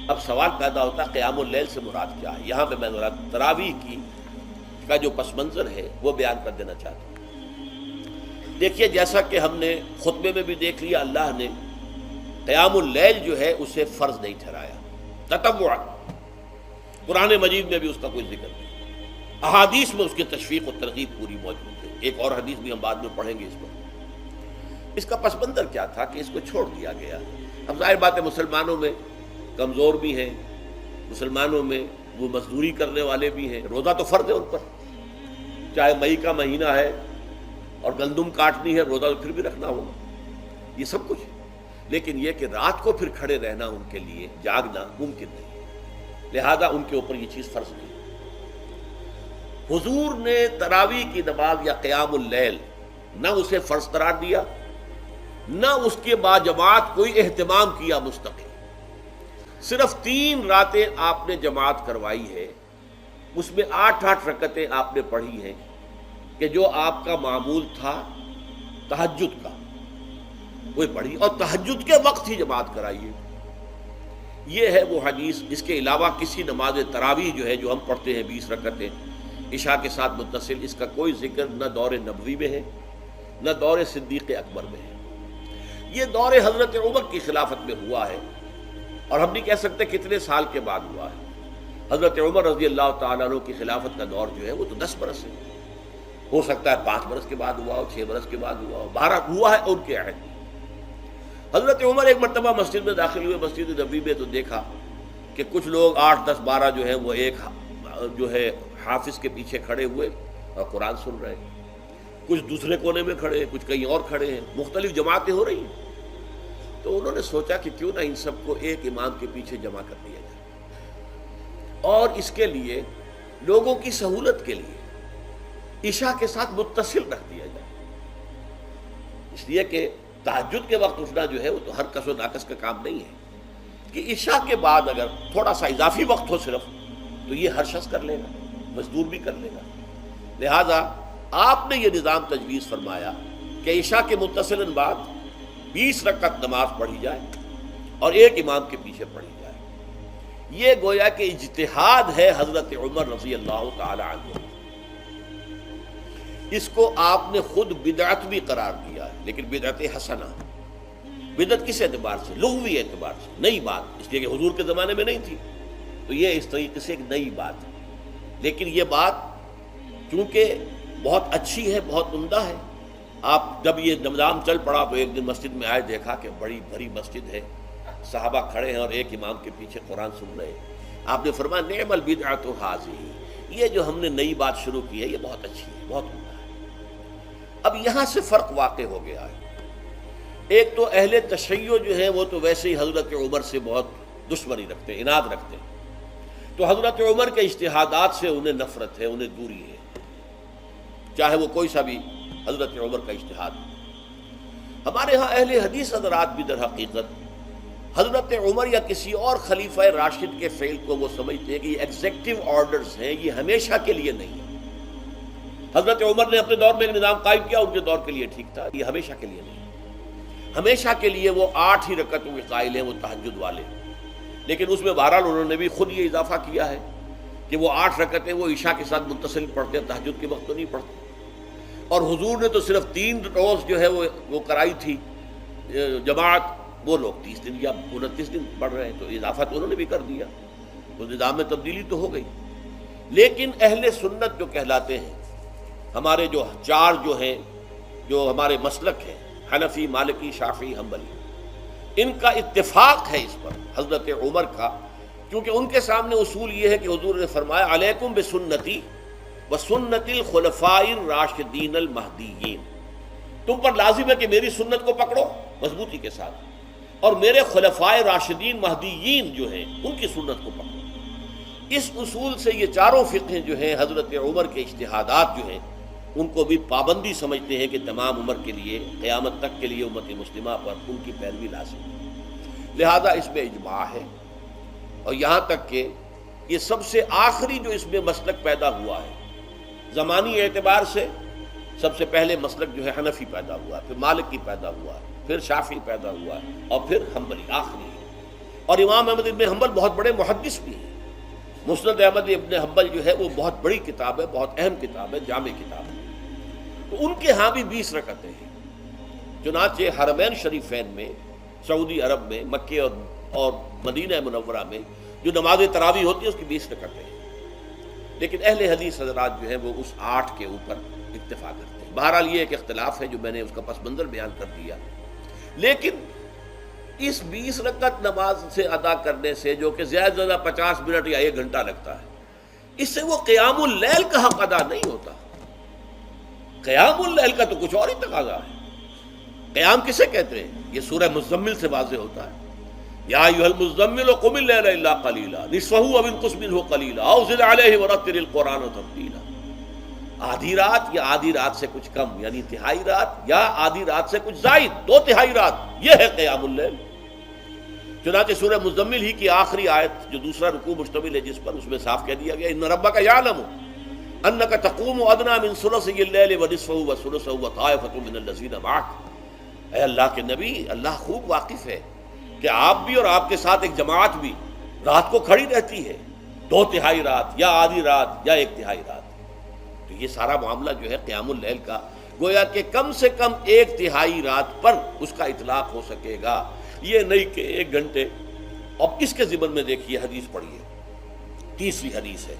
اب سوال پیدا ہوتا ہے قیام اللیل سے مراد کیا ہے؟ یہاں پہ میں ذرا تراویح کا جو پس منظر ہے وہ بیان کر دینا چاہتا ہوں۔ دیکھیے، جیسا کہ ہم نے خطبے میں بھی دیکھ لیا، اللہ نے قیام اللیل جو ہے اسے فرض نہیں ٹھہرایا تطوعا، قرآن مجید میں بھی اس کا کوئی ذکر نہیں، احادیث میں اس کی تشویق و ترغیب پوری موجود ہے۔ ایک اور حدیث بھی ہم بعد میں پڑھیں گے اس پر۔ اس کا پس منظر کیا تھا کہ اس کو چھوڑ دیا گیا۔ اب ظاہر بات ہے مسلمانوں میں کمزور بھی ہیں، مسلمانوں میں وہ مزدوری کرنے والے بھی ہیں، روزہ تو فرض ہے ان پر، چاہے مئی کا مہینہ ہے اور گندم کاٹنی ہے، روزہ تو پھر بھی رکھنا ہوگا، یہ سب کچھ، لیکن یہ کہ رات کو پھر کھڑے رہنا ان کے لیے، جاگنا ممکن نہیں، لہذا ان کے اوپر یہ چیز فرض نہیں۔ حضور نے تراویح کی نماز یا قیام اللیل نہ اسے فرض قرار دیا، نہ اس کے بعد جماعت کوئی اہتمام کیا مستقل، صرف 3 راتیں آپ نے جماعت کروائی ہے، اس میں 8 رکعتیں آپ نے پڑھی ہیں کہ جو آپ کا معمول تھا تہجد کا وہ پڑھی، اور تہجد کے وقت ہی جماعت کرائی ہے۔ یہ ہے وہ حدیث۔ اس کے علاوہ کسی نماز تراویح جو ہے جو ہم پڑھتے ہیں 20 رکعتیں عشاء کے ساتھ متصل، اس کا کوئی ذکر نہ دور نبوی میں ہے نہ دور صدیق اکبر میں ہے۔ یہ دور حضرت عمر کی خلافت میں ہوا ہے، اور ہم نہیں کہہ سکتے کتنے سال کے بعد ہوا ہے۔ حضرت عمر رضی اللہ تعالیٰ عنہ کی خلافت کا دور جو ہے وہ تو 10 برس ہے، ہو سکتا ہے 5 برس کے بعد ہوا ہو، 6 برس کے بعد ہوا ہو، 12 ہوا ہے ان کے عہد میں۔ حضرت عمر ایک مرتبہ مسجد میں داخل ہوئے، مسجد نبوی میں، تو دیکھا کہ کچھ لوگ 8 10 12 جو ہیں وہ ایک جو ہے حافظ کے پیچھے کھڑے ہوئے اور قرآن سن رہے ہیں، کچھ دوسرے کونے میں کھڑے ہیں، کچھ کہیں اور کھڑے ہیں، مختلف جماعتیں ہو رہی ہیں۔ تو انہوں نے سوچا کہ کیوں نہ ان سب کو ایک امام کے پیچھے جمع کر دیا جائے، اور اس کے لیے لوگوں کی سہولت کے لیے عشاء کے ساتھ متصل رکھ دیا جائے، اس لیے کہ تہجد کے وقت اٹھنا جو ہے وہ تو ہر کس و ناقص کا کام نہیں ہے، کہ عشاء کے بعد اگر تھوڑا سا اضافی وقت ہو صرف، تو یہ ہر شخص کر لے گا، مزدور بھی کر لے گا۔ لہذا آپ نے یہ نظام تجویز فرمایا کہ عشاء کے متصل بعد 20 رکعت نماز پڑھی جائے اور ایک امام کے پیچھے پڑھی جائے۔ یہ گویا کہ اجتہاد ہے حضرت عمر رضی اللہ تعالی عنہ، اس کو آپ نے خود بدعت بھی قرار دیا ہے، لیکن بدعت حسنہ۔ بدعت کس اعتبار سے؟ لغوی اعتبار سے، نئی بات، اس لیے کہ حضور کے زمانے میں نہیں تھی، تو یہ اس طریقے سے ایک نئی بات ہے، لیکن یہ بات چونکہ بہت اچھی ہے، بہت عمدہ ہے۔ آپ جب یہ نظام چل پڑا تو ایک دن مسجد میں آئے، دیکھا کہ بڑی بھری مسجد ہے، صحابہ کھڑے ہیں اور ایک امام کے پیچھے قرآن سن رہے ہیں۔ آپ نے فرمایا نعم البدعۃ ھذہ، یہ جو ہم نے نئی بات شروع کی ہے یہ بہت اچھی ہے، بہت عمدہ ہے۔ اب یہاں سے فرق واقع ہو گیا ہے۔ ایک تو اہل تشیع جو ہے وہ تو ویسے ہی حضرت عمر سے بہت دشمنی رکھتے ہیں، عناد رکھتے ہیں، تو حضرت عمر کے اجتہادات سے انہیں نفرت ہے، انہیں دوری ہے، چاہے وہ کوئی سا بھی حضرت عمر کا اجتہاد۔ ہمارے ہاں اہل حدیث حضرات بھی در حقیقت حضرت عمر یا کسی اور خلیفہ راشد کے فعل کو وہ سمجھتے ہیں کہ یہ ایگزیکٹو آرڈرز ہیں، یہ ہمیشہ کے لیے نہیں ہے۔ حضرت عمر نے اپنے دور میں ایک نظام قائم کیا، ان کے دور کے لیے ٹھیک تھا، یہ ہمیشہ کے لیے نہیں۔ ہمیشہ کے لیے وہ 8 ہی رکعتوں کے قائل ہیں، وہ تہجد والے، لیکن اس میں بہرحال انہوں نے بھی خود یہ اضافہ کیا ہے کہ وہ 8 رکعتیں وہ عشاء کے ساتھ متصل پڑھتے ہیں، تہجد کے وقت تو نہیں پڑھتے۔ اور حضور نے تو صرف 3 روز جو ہے وہ کرائی تھی جماعت، وہ لوگ 30 دن یا 29 دن پڑھ رہے ہیں، تو اضافہ تو انہوں نے بھی کر دیا، تو نظام میں تبدیلی تو ہو گئی۔ لیکن اہل سنت جو کہلاتے ہیں، ہمارے جو 4 جو ہیں، جو ہمارے مسلک ہیں، حنفی، مالکی، شافعی، حنبلی، ان کا اتفاق ہے اس پر حضرت عمر کا، کیونکہ ان کے سامنے اصول یہ ہے کہ حضور نے فرمایا علیکم بسنتی وسنت الخلفاء الراشدین المہدیین، تم پر لازم ہے کہ میری سنت کو پکڑو مضبوطی کے ساتھ، اور میرے خلفائے راشدین مہدیین جو ہیں ان کی سنت کو پکڑو۔ اس اصول سے یہ چاروں فقہیں جو ہیں حضرت عمر کے اجتہادات جو ہیں ان کو بھی پابندی سمجھتے ہیں کہ تمام عمر کے لیے، قیامت تک کے لیے امت مسلمہ پر ان کی پیروی لازم ہے، لہذا اس میں اجماع ہے۔ اور یہاں تک کہ یہ سب سے آخری جو اس میں مسلک پیدا ہوا ہے زمانی اعتبار سے، سب سے پہلے مسلک جو ہے حنفی پیدا ہوا ہے، پھر مالکی پیدا ہوا ہے، پھر شافعی پیدا ہوا ہے، اور پھر حنبلی آخری ہے۔ اور امام احمد ابن حنبل بہت بڑے محدث بھی ہیں. مسند احمد ابن حنبل جو ہے وہ بہت بڑی کتاب ہے، بہت اہم کتاب ہے، جامع کتاب ہے. تو ان کے ہاں بھی 20 رکعتیں ہیں. چنانچہ حرمین شریفین میں، سعودی عرب میں، مکے اور مدینہ منورہ میں جو نماز تراویح ہوتی ہے اس کی 20 رکعتیں ہیں. لیکن اہل حدیث حضرات جو ہیں وہ اس 8 کے اوپر اتفاق کرتے ہیں. بہرحال یہ ایک اختلاف ہے جو میں نے اس کا پس منظر بیان کر دیا. لیکن اس 20 رکعت نماز سے ادا کرنے سے، جو کہ زیادہ سے زیادہ 50 منٹ یا 1 گھنٹہ لگتا ہے، اس سے وہ قیام اللیل کا حق ادا نہیں ہوتا. قیام اللیل کا تو کچھ اور ہی تقاضا ہے. قیام کسے کہتے ہیں؟ یہ سورہ مزمل سے واضح ہوتا ہے. یا ایھا المزمل قم اللیل الا قلیلا نصفہ او انقص منہ قلیلا او زد علیہ ورتل القرآن ترتیلا. آدھی رات یا آدھی رات سے کچھ کم، یعنی تہائی رات، یا آدھی رات سے کچھ زائد، 2/3 رات، یہ ہے قیام اللیل. چنانچہ سورہ مزمل ہی کی آخری آیت جو دوسرا رکوع مشتمل ہے جس پر، اس میں صاف کہہ دیا گیا ان ربک یعلم انک تقوم ادنی من ثلثی اللیل ونصفہ وثلثہ وطائفۃ من الذین معک. اے اللہ کے نبی، اللہ خوب واقف ہے کہ آپ بھی اور آپ کے ساتھ ایک جماعت بھی رات کو کھڑی رہتی ہے، 2/3 رات یا آدھی رات یا 1/3 رات. تو یہ سارا معاملہ جو ہے قیام اللیل کا، گویا کہ کم سے کم 1/3 رات پر اس کا اطلاق ہو سکے گا، یہ نہیں کہ 1 گھنٹے. اب اس کے ضمن میں دیکھیے حدیث پڑھیے. تیسری حدیث ہے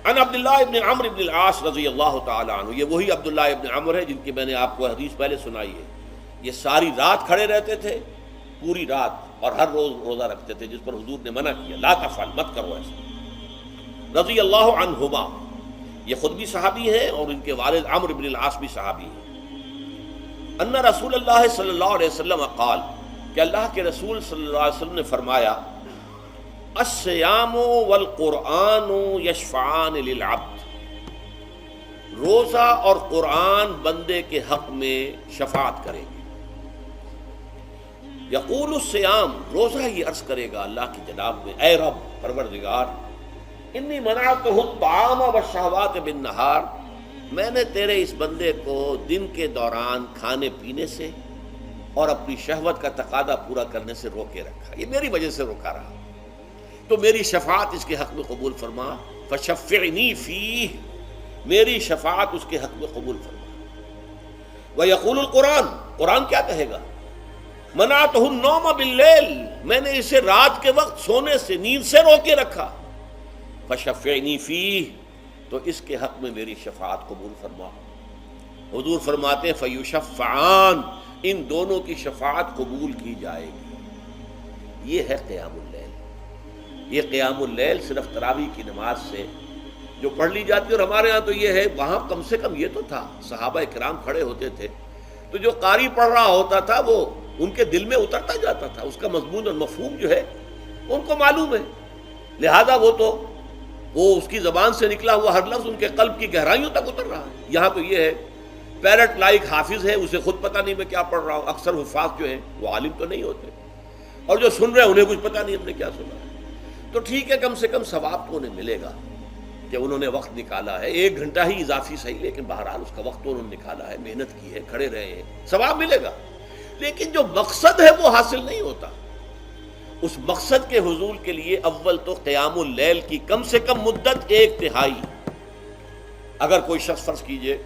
عن عبداللہ ابن عمرو ابن العاص رضی اللہ تعالی عنہ. یہ وہی عبداللہ ابن عمرو ہے جن کی میں نے آپ کو حدیث پہلے سنائی ہے. یہ ساری رات کھڑے رہتے تھے، پوری رات، اور ہر روز روزہ رکھتے تھے، جس پر حضور نے منع کیا، لا تفعل، مت کرو ایسا. رضی اللہ عنہما، یہ خود بھی صحابی ہیں اور ان کے والد عمرو بن العاص بھی صحابی ہیں. ان رسول اللہ صلی اللہ علیہ وسلم قال، کہ اللہ کے رسول صلی اللہ علیہ وسلم نے فرمایا الصیام والقرآن یشفعان للعبد. روزہ اور قرآن بندے کے حق میں شفاعت کریں گے. یقول الصیام، روزہ یہ عرض کرے گا اللہ کی جناب میں، اے رب پروردگار، انی منعتہ الطعام والشہوات بالنہار، میں نے تیرے اس بندے کو دن کے دوران کھانے پینے سے اور اپنی شہوت کا تقاضا پورا کرنے سے روکے رکھا، یہ میری وجہ سے روکا رہا، تو میری شفاعت اس کے حق میں قبول فرما. فشفعنی فیہ، میری شفاعت اس کے حق میں قبول فرما. ویقول القرآن، قرآن کیا کہے گا؟ منعتہ النوم باللیل، میں نے اسے رات کے وقت سونے سے، نیند سے روکے رکھا. فشفعنی فیہ، تو اس کے حق میں میری شفاعت قبول فرما. حضور فرماتے ہیں فیشفعان، ان دونوں کی شفاعت قبول کی جائے گی. یہ ہے قیام اللیل. یہ قیام اللیل صرف تراویح کی نماز سے جو پڑھ لی جاتی ہے، اور ہمارے ہاں تو یہ ہے، وہاں کم سے کم یہ تو تھا، صحابہ کرام کھڑے ہوتے تھے تو جو قاری پڑھ رہا ہوتا تھا وہ ان کے دل میں اترتا جاتا تھا، اس کا مضمون اور مفہوم جو ہے ان کو معلوم ہے، لہذا وہ اس کی زبان سے نکلا ہوا ہر لفظ ان کے قلب کی گہرائیوں تک اتر رہا ہے. یہاں تو یہ ہے پیرٹ لائک حافظ ہے، اسے خود پتہ نہیں میں کیا پڑھ رہا ہوں. اکثر حفاظ جو ہیں وہ عالم تو نہیں ہوتے، اور جو سن رہے ہیں انہیں کچھ پتہ نہیں ہم نے کیا سنا ہے. تو ٹھیک ہے، کم سے کم ثواب تو انہیں ملے گا کہ انہوں نے وقت نکالا ہے. 1 گھنٹہ ہی اضافی صحیح، لیکن بہرحال اس کا وقت تو انہوں نے نکالا ہے، محنت کی ہے، کھڑے رہے ہیں، ثواب ملے گا. لیکن جو مقصد ہے وہ حاصل نہیں ہوتا. اس مقصد کے حصول کے لیے اول تو قیام اللیل کی کم سے کم مدت 1/3. اگر کوئی شخص فرض کیجئے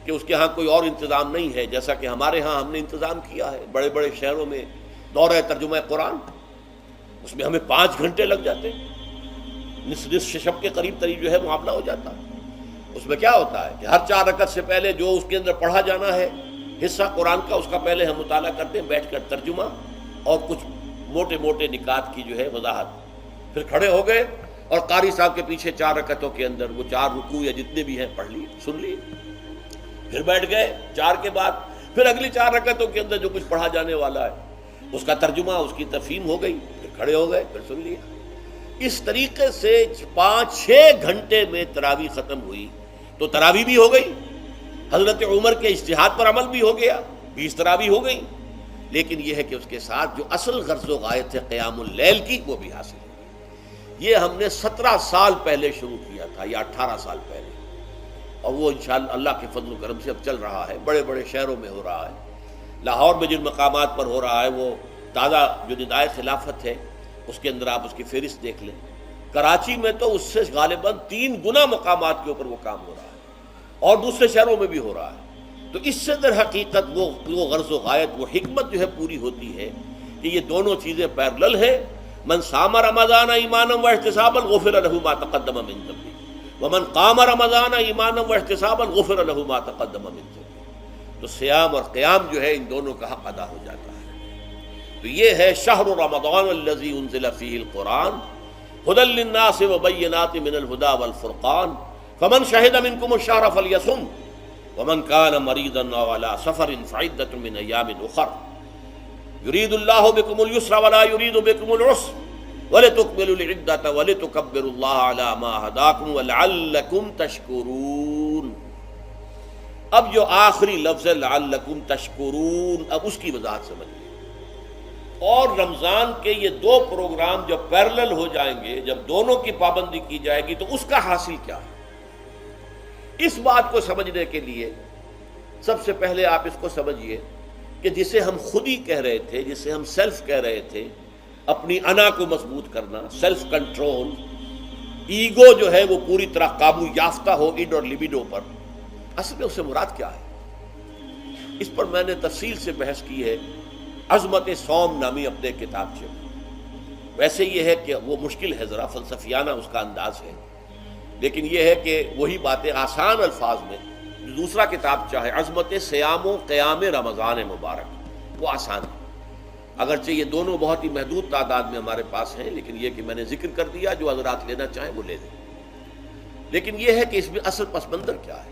کہ اس کے ہاں کوئی اور انتظام نہیں ہے، جیسا کہ ہمارے ہاں ہم نے انتظام کیا ہے بڑے بڑے شہروں میں دورہ ترجمہ قرآن، اس میں ہمیں 5 گھنٹے لگ جاتے، نصف شب کے قریب تری جو ہے معاملہ ہو جاتا. اس میں کیا ہوتا ہے کہ ہر 4 رکعت سے پہلے جو اس کے اندر پڑھا جانا ہے حصہ قرآن کا، اس کا پہلے ہم مطالعہ کرتے ہیں بیٹھ کر، ترجمہ اور کچھ موٹے موٹے نکات کی جو ہے وضاحت. پھر کھڑے ہو گئے اور قاری صاحب کے پیچھے 4 رکعتوں کے اندر وہ 4 رکوع یا جتنے بھی ہیں پڑھ لیے، سن لیے. پھر بیٹھ گئے 4 کے بعد پھر اگلی 4 رکعتوں کے اندر جو کچھ پڑھا جانے والا ہے اس کا ترجمہ، اس کی تفہیم ہو گئی، پھر کھڑے ہو گئے، پھر سن لیا. اس طریقے سے 5-6 گھنٹے میں تراویح ختم ہوئی. تو تراویح بھی ہو گئی، حضرت عمر کے اجتہاد پر عمل بھی ہو گیا، 20 تراویح ہو گئی. لیکن یہ ہے کہ اس کے ساتھ جو اصل غرض و غایت ہے قیام اللیل کی، وہ بھی حاصل ہے. یہ ہم نے 17 سال پہلے شروع کیا تھا یا 18 سال پہلے، اور وہ انشاءاللہ اللہ کے فضل و کرم سے اب چل رہا ہے. بڑے بڑے شہروں میں ہو رہا ہے، لاہور میں جن مقامات پر ہو رہا ہے وہ تازہ جو ندائے خلافت ہے اس کے اندر آپ اس کی فہرست دیکھ لیں، کراچی میں تو اس سے غالباً 3 گنا مقامات کے اوپر وہ کام ہو رہا ہے، اور دوسرے شہروں میں بھی ہو رہا ہے۔ تو اس سے در حقیقت وہ غرض و غایت، وہ حکمت جو ہے پوری ہوتی ہے کہ یہ دونوں چیزیں پیرلل ہیں۔ من صام رمضان ایمانا واحتسابا غفر له ما تقدم من ذنبه ومن قام رمضان ایمانا واحتسابا غفر له ما تقدم من ذنبه۔ تو صیام اور قیام جو ہے ان دونوں کا حق ادا ہو جاتا ہے۔ تو یہ ہے شہر رمضان الذی انزل فیہ القرآن ھدی للناس وبینات من الھدی والفرقان فمن شہد منکم الشہر فلیصم ومن کان مریضا او علی سفر فعدۃ من ایام اخر یرید اللہ بکم الیسر ولا یرید بکم العسر ولتکملوا العدۃ ولتکبروا اللہ علی ما ھداکم ولعلکم تشکرون۔ اب جو آخری لفظ ہے لعلکم تشکرون، اب اس کی وضاحت سمجھیے۔ اور رمضان کے یہ 2 پروگرام جب پیرلل ہو جائیں گے، جب دونوں کی پابندی کی جائے گی، تو اس کا حاصل کیا ہے؟ اس بات کو سمجھنے کے لیے سب سے پہلے آپ اس کو سمجھیے کہ جسے ہم خود ہی کہہ رہے تھے، جسے ہم سیلف کہہ رہے تھے، اپنی انا کو مضبوط کرنا، سیلف کنٹرول، ایگو جو ہے وہ پوری طرح قابو یافتہ ہو اڈ اور لیبیڈو پر، اصل میں اس سے مراد کیا ہے؟ اس پر میں نے تفصیل سے بحث کی ہے عظمت صوم نامی اپنے کتابچے میں۔ ویسے یہ ہے کہ وہ مشکل ہے، ذرا فلسفیانہ اس کا انداز ہے، لیکن یہ ہے کہ وہی باتیں آسان الفاظ میں، دوسرا کتاب چاہے عظمت سیام و قیام رمضان مبارک، وہ آسان ہے، اگرچہ یہ دونوں بہت ہی محدود تعداد میں ہمارے پاس ہیں، لیکن یہ کہ میں نے ذکر کر دیا، جو حضرات لینا چاہیں وہ لے لیں۔ لیکن یہ ہے کہ اس میں اصل پس منظر کیا ہے؟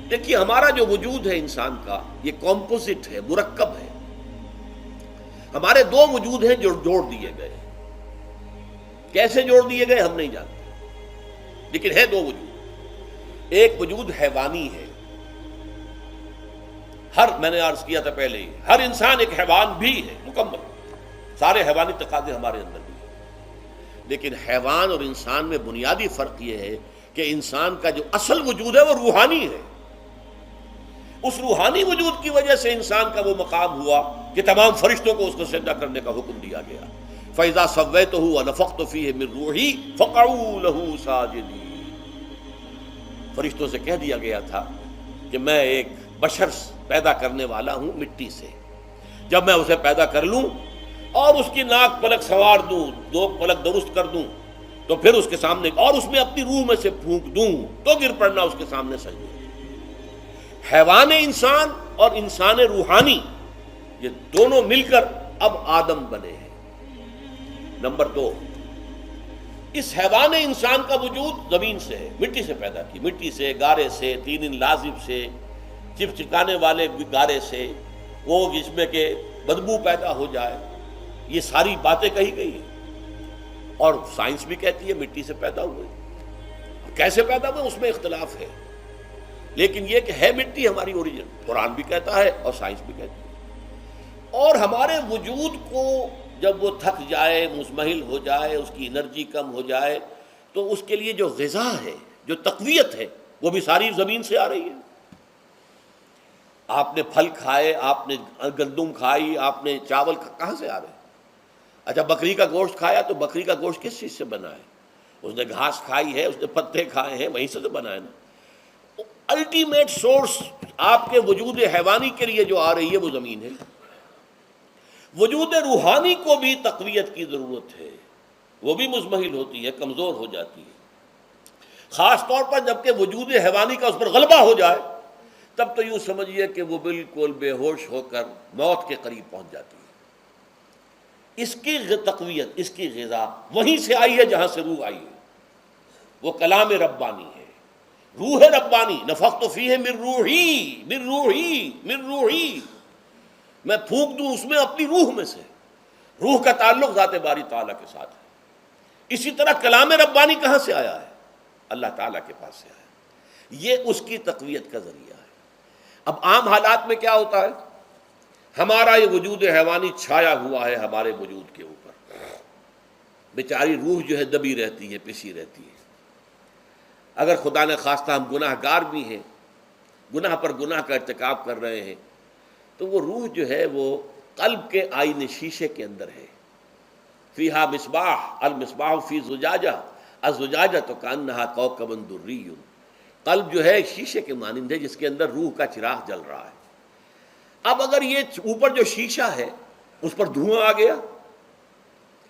دیکھیے، ہمارا جو وجود ہے انسان کا، یہ کمپوزٹ ہے، مرکب ہے۔ ہمارے 2 وجود ہیں جو جوڑ دیے گئے، کیسے جوڑ دیے گئے ہم نہیں جانتے، لیکن ہے 2 وجود۔ ایک وجود حیوانی ہے، میں نے عرض کیا تھا پہلے ہی، ہر انسان ایک حیوان بھی ہے مکمل، سارے حیوانی تقاضے ہمارے اندر بھی ہیں، لیکن حیوان اور انسان میں بنیادی فرق یہ ہے کہ انسان کا جو اصل وجود ہے وہ روحانی ہے۔ اس روحانی وجود کی وجہ سے انسان کا وہ مقام ہوا کہ تمام فرشتوں کو اس کو سجدہ کرنے کا حکم دیا گیا۔ فَإِذَا سَوَّيْتُهُ وَنَفَخْتُ فِيهِ مِن رُوحِي فَقَعُوا لَهُ سَاجِدِينَ۔ فرشتوں سے کہہ دیا گیا تھا کہ میں ایک بشر پیدا کرنے والا ہوں مٹی سے، جب میں اسے پیدا کر لوں اور اس کی ناک پلک سنوار دوں، 2 پلک درست کر دوں، تو پھر اس کے سامنے اور اس میں اپنی روح میں سے پھونک دوں تو گر پڑنا اس کے سامنے سجدے۔ حیوان انسان اور انسان روحانی، یہ دونوں مل کر اب آدم بنے ہیں۔ نمبر 2، اس حیوان انسان کا وجود زمین سے ہے، مٹی سے پیدا کی، مٹی سے، گارے سے، طین لازب سے، چپچکانے والے گارے سے، وہ جس میں کہ بدبو پیدا ہو جائے، یہ ساری باتیں کہی گئی ہیں، اور سائنس بھی کہتی ہے مٹی سے پیدا ہوئے۔ کیسے پیدا ہوئے اس میں اختلاف ہے، لیکن یہ کہ ہے مٹی ہماری اوریجن، قرآن بھی کہتا ہے اور سائنس بھی کہتی ہے۔ اور ہمارے وجود کو جب وہ تھک جائے، مزمحل ہو جائے، اس کی انرجی کم ہو جائے، تو اس کے لیے جو غذا ہے، جو تقویت ہے، وہ بھی ساری زمین سے آ رہی ہے۔ آپ نے پھل کھائے، آپ نے گندم کھائی، آپ نے چاول کہاں سے آ رہے ہیں؟ اچھا، بکری کا گوشت کھایا تو بکری کا گوشت کس چیز سے بنا ہے؟ اس نے گھاس کھائی ہے، اس نے پتے کھائے ہیں، وہیں سے تو بنا ہے نا۔ الٹیمیٹ سورس آپ کے وجود حیوانی کے لیے جو آ رہی ہے وہ زمین ہے۔ وجود روحانی کو بھی تقویت کی ضرورت ہے، وہ بھی مزمحل ہوتی ہے، کمزور ہو جاتی ہے، خاص طور پر جب کہ وجود حیوانی کا اس پر غلبہ ہو جائے، تب تو یوں سمجھیے کہ وہ بالکل بے ہوش ہو کر موت کے قریب پہنچ جاتی ہے۔ اس کی تقویت، اس کی غذا وہیں سے آئی ہے جہاں سے روح آئی ہے، وہ کلام ربانی ہے، روح ربانی۔ نفخت فیہ من روحی، من روحی، من روحی، میں پھونک دوں اس میں اپنی روح میں سے۔ روح کا تعلق ذات باری تعالیٰ کے ساتھ ہے۔ اسی طرح کلام ربانی کہاں سے آیا ہے؟ اللہ تعالیٰ کے پاس سے آیا ہے، یہ اس کی تقویت کا ذریعہ ہے۔ اب عام حالات میں کیا ہوتا ہے؟ ہمارا یہ وجود حیوانی چھایا ہوا ہے ہمارے وجود کے اوپر، بیچاری روح جو ہے دبی رہتی ہے، پسی رہتی ہے۔ اگر خدا نے خواستہ ہم گناہ گار بھی ہیں، گناہ پر گناہ کا ارتکاب کر رہے ہیں، تو وہ روح جو ہے وہ قلب کے آئینے شیشے کے اندر ہے، فیہا مصباح المصباح فی زجاجہ الزجاجۃ کأنہا کوکب دری، قلب جو ہے شیشے کے مانند ہے جس کے اندر روح کا چراغ جل رہا ہے۔ اب اگر یہ اوپر جو شیشہ ہے اس پر دھواں آ گیا،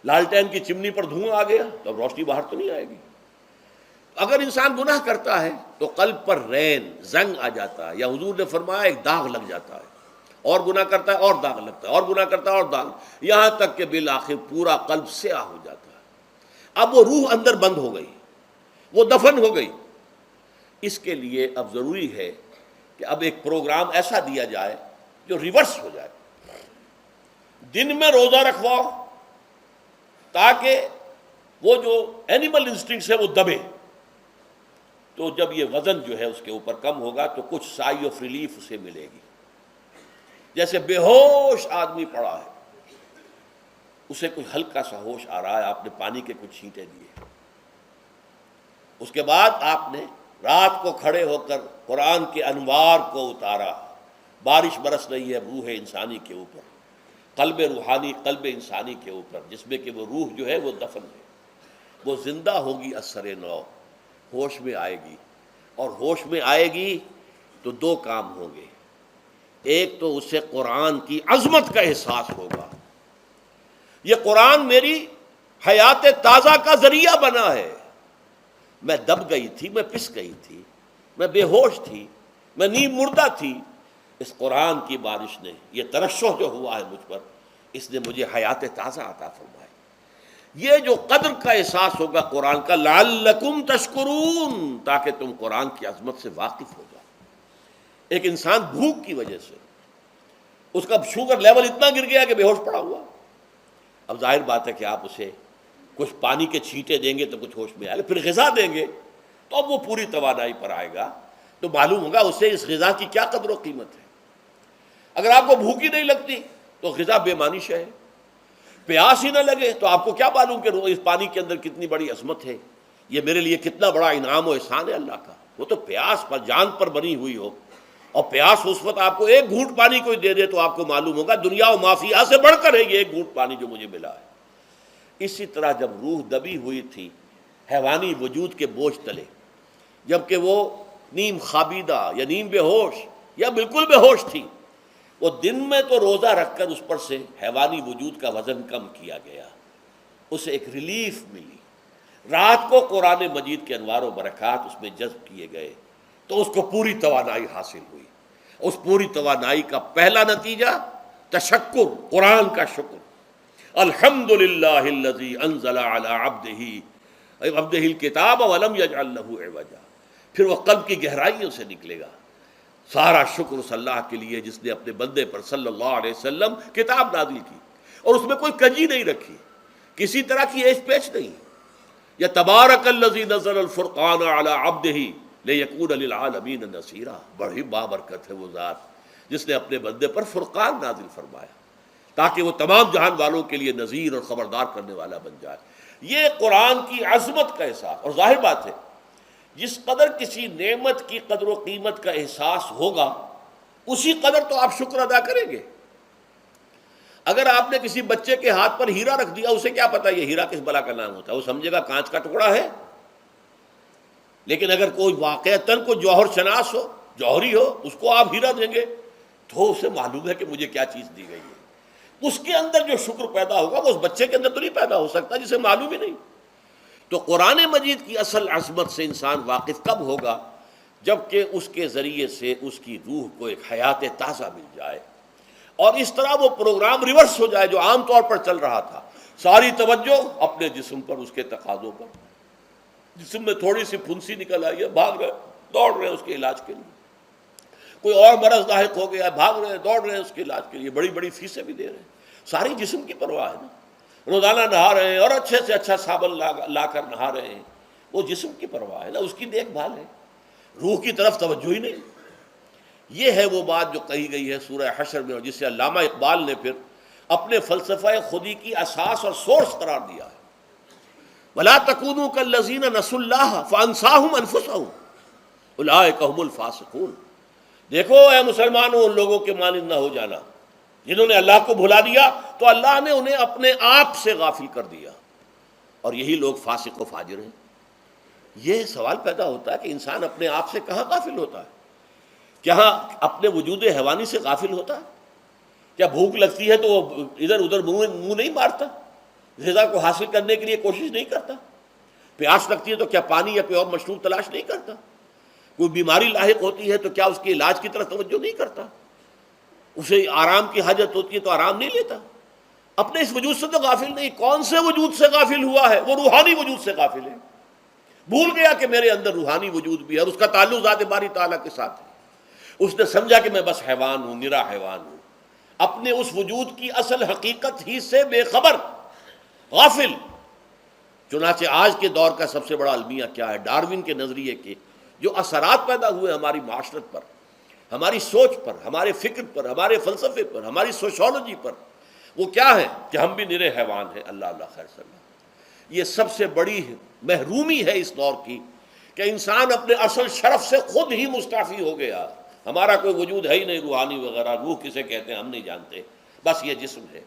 لالٹین کی چمنی پر دھواں آ گیا تو اب روشنی باہر تو نہیں آئے گی۔ اگر انسان گناہ کرتا ہے تو قلب پر رین زنگ آ جاتا ہے، یا حضور نے فرمایا ایک داغ لگ جاتا ہے، اور گناہ کرتا ہے اور داغ لگتا ہے، اور گناہ کرتا ہے اور داغ، یہاں تک کہ بالآخر پورا قلب سیاہ ہو جاتا ہے۔ اب وہ روح اندر بند ہو گئی، وہ دفن ہو گئی۔ اس کے لیے اب ضروری ہے کہ اب ایک پروگرام ایسا دیا جائے جو ریورس ہو جائے۔ دن میں روزہ رکھواؤ تاکہ وہ جو اینیمل انسٹنکٹس ہے وہ دبے، تو جب یہ وزن جو ہے اس کے اوپر کم ہوگا تو کچھ سائی آف ریلیف اسے ملے گی۔ جیسے بے ہوش آدمی پڑا ہے، اسے کچھ ہلکا سا ہوش آ رہا ہے، آپ نے پانی کے کچھ چھینٹے دیے، اس کے بعد آپ نے رات کو کھڑے ہو کر قرآن کے انوار کو اتارا، بارش برس رہی ہے روح انسانی کے اوپر، قلب روحانی، قلب انسانی کے اوپر، جس میں کہ وہ روح جو ہے وہ دفن ہے، وہ زندہ ہوگی اثر نو، ہوش میں آئے گی۔ اور ہوش میں آئے گی تو دو کام ہوں گے، ایک تو اسے قرآن کی عظمت کا احساس ہوگا، یہ قرآن میری حیات تازہ کا ذریعہ بنا ہے، میں دب گئی تھی، میں پس گئی تھی، میں بے ہوش تھی، میں نیم مردہ تھی، اس قرآن کی بارش نے، یہ ترشح جو ہوا ہے مجھ پر، اس نے مجھے حیات تازہ عطا فرمائی۔ یہ جو قدر کا احساس ہوگا قرآن کا، لعلکم تشکرون، تاکہ تم قرآن کی عظمت سے واقف ہو جاؤ۔ ایک انسان بھوک کی وجہ سے اس کا شوگر لیول اتنا گر گیا کہ بے ہوش پڑا ہوا، اب ظاہر بات ہے کہ آپ اسے کچھ پانی کے چھینٹے دیں گے تو کچھ ہوش میں آئے گا، پھر غذا دیں گے تو اب وہ پوری توانائی پر آئے گا، تو معلوم ہوگا اسے اس غذا کی کیا قدر و قیمت ہے۔ اگر آپ کو بھوک ہی نہیں لگتی تو غذا بے معنی شے ہے، پیاس ہی نہ لگے تو آپ کو کیا معلوم کہ اس پانی کے اندر کتنی بڑی عظمت ہے، یہ میرے لیے کتنا بڑا انعام و احسان ہے اللہ کا۔ وہ تو پیاس پر جان پر بنی ہوئی ہو، اور پیاس اس وقت آپ کو ایک گھونٹ پانی کوئی دے دے تو آپ کو معلوم ہوگا دنیا و مافیہ سے بڑھ کر ہے یہ ایک گھونٹ پانی جو مجھے ملا ہے۔ اسی طرح جب روح دبی ہوئی تھی حیوانی وجود کے بوجھ تلے، جبکہ وہ نیم خوابیدہ یا نیم بے ہوش یا بالکل بے ہوش تھی، وہ دن میں تو روزہ رکھ کر اس پر سے حیوانی وجود کا وزن کم کیا گیا، اسے ایک ریلیف ملی۔ رات کو قرآن مجید کے انوار و برکات اس میں جذب کیے گئے تو اس کو پوری توانائی حاصل ہوئی۔ اس پوری توانائی کا پہلا نتیجہ تشکر، قرآن کا شکر، الحمدللہ الذی انزل علی عبدہ الکتاب ولم یجعل لہ عوجا۔ پھر وہ قلب کی گہرائیوں سے نکلے گا، سارا شکر اس اللہ کے لیے جس نے اپنے بندے پر صلی اللہ علیہ وسلم کتاب نازل کی اور اس میں کوئی کنجی نہیں رکھی، کسی طرح کی ایچ پیچ نہیں۔ یا تبارک الذی نزل الفرقان علی عبدہ لیکون للعالمین نصیرا، بڑی بابرکت ہے وہ ذات جس نے اپنے بندے پر فرقان نازل فرمایا تاکہ وہ تمام جہان والوں کے لیے نذیر اور خبردار کرنے والا بن جائے۔ یہ قرآن کی عظمت کا احساس، اور ظاہر بات ہے جس قدر کسی نعمت کی قدر و قیمت کا احساس ہوگا اسی قدر تو آپ شکر ادا کریں گے۔ اگر آپ نے کسی بچے کے ہاتھ پر ہیرا رکھ دیا، اسے کیا پتا یہ ہیرا کس بلا کا نام ہوتا ہے، وہ سمجھے گا کانچ کا ٹکڑا ہے۔ لیکن اگر کوئی واقعتاً کوئی جوہر شناس ہو، جوہری ہو، اس کو آپ ہیرا دیں گے تو اسے معلوم ہے کہ مجھے کیا چیز دی گئی ہے، اس کے اندر جو شکر پیدا ہوگا وہ اس بچے کے اندر تو نہیں پیدا ہو سکتا جسے معلوم ہی نہیں۔ تو قرآن مجید کی اصل عظمت سے انسان واقف کب ہوگا؟ جبکہ اس کے ذریعے سے اس کی روح کو ایک حیات تازہ مل جائے، اور اس طرح وہ پروگرام ریورس ہو جائے جو عام طور پر چل رہا تھا، ساری توجہ اپنے جسم پر، اس کے تقاضوں پر۔ جسم میں تھوڑی سی پھنسی نکل آئی ہے، بھاگ رہے دوڑ رہے ہیں اس کے علاج کے لیے، کوئی اور مرض لاحق ہو گیا ہے، بھاگ رہے ہیں دوڑ رہے ہیں اس کے علاج کے لیے، بڑی بڑی فیسیں بھی دے رہے ہیں، ساری جسم کی پرواہ ہے نا۔ روزانہ نہا رہے ہیں اور اچھے سے اچھا صابن لا کر نہا رہے ہیں، وہ جسم کی پرواہ ہے نا، اس کی دیکھ بھال ہے، روح کی طرف توجہ ہی نہیں۔ یہ ہے وہ بات جو کہی گئی ہے سورہ حشر میں، اور جسے علامہ اقبال نے پھر اپنے فلسفہ خودی کی اساس اور سورس قرار دیا ہے، وَلَا تَكُونُوا كَالَّذِينَ نَسُوا اللَّهَ فَأَنسَاهُمْ أَنفُسَهُمْ أُولَٰئِكَ هُمُ الْفَاسِقُونَ۔ دیکھو اے مسلمانوں، ان لوگوں کے مانند نہ ہو جانا جنہوں نے اللہ کو بھلا دیا تو اللہ نے انہیں اپنے آپ سے غافل کر دیا، اور یہی لوگ فاسق و فاجر ہیں۔ یہ سوال پیدا ہوتا ہے کہ انسان اپنے آپ سے کہاں غافل ہوتا ہے؟ کیا اپنے وجود حیوانی سے غافل ہوتا ہے؟ کیا بھوک لگتی ہے تو وہ ادھر ادھر منہ نہیں مارتا، غذا کو حاصل کرنے کے لیے کوشش نہیں کرتا؟ پیاس لگتی ہے تو کیا پانی یا کوئی اور مشروب تلاش نہیں کرتا؟ کوئی بیماری لاحق ہوتی ہے تو کیا اس کے علاج کی طرف توجہ نہیں کرتا؟ اسے آرام کی حاجت ہوتی ہے تو آرام نہیں لیتا؟ اپنے اس وجود سے تو غافل نہیں۔ کون سے وجود سے غافل ہوا ہے؟ وہ روحانی وجود سے غافل ہے۔ بھول گیا کہ میرے اندر روحانی وجود بھی ہے اور اس کا تعلق ذات باری تعالیٰ کے ساتھ ہے۔ اس نے سمجھا کہ میں بس حیوان ہوں، نرا حیوان ہوں، اپنے اس وجود کی اصل حقیقت ہی سے بے خبر، غافل۔ چنانچہ آج کے دور کا سب سے بڑا المیہ کیا ہے؟ ڈاروین کے نظریے کے جو اثرات پیدا ہوئے ہماری معاشرت پر، ہماری سوچ پر، ہمارے فکر پر، ہمارے فلسفے پر، ہماری سوشولوجی پر، وہ کیا ہے کہ ہم بھی نرے حیوان ہیں۔ اللہ اللہ خیر صلی اللہ۔ یہ سب سے بڑی محرومی ہے اس دور کی کہ انسان اپنے اصل شرف سے خود ہی مستعفی ہو گیا۔ ہمارا کوئی وجود ہے ہی نہیں روحانی وغیرہ، روح کسے کہتے ہیں ہم نہیں جانتے، بس یہ جسم ہے۔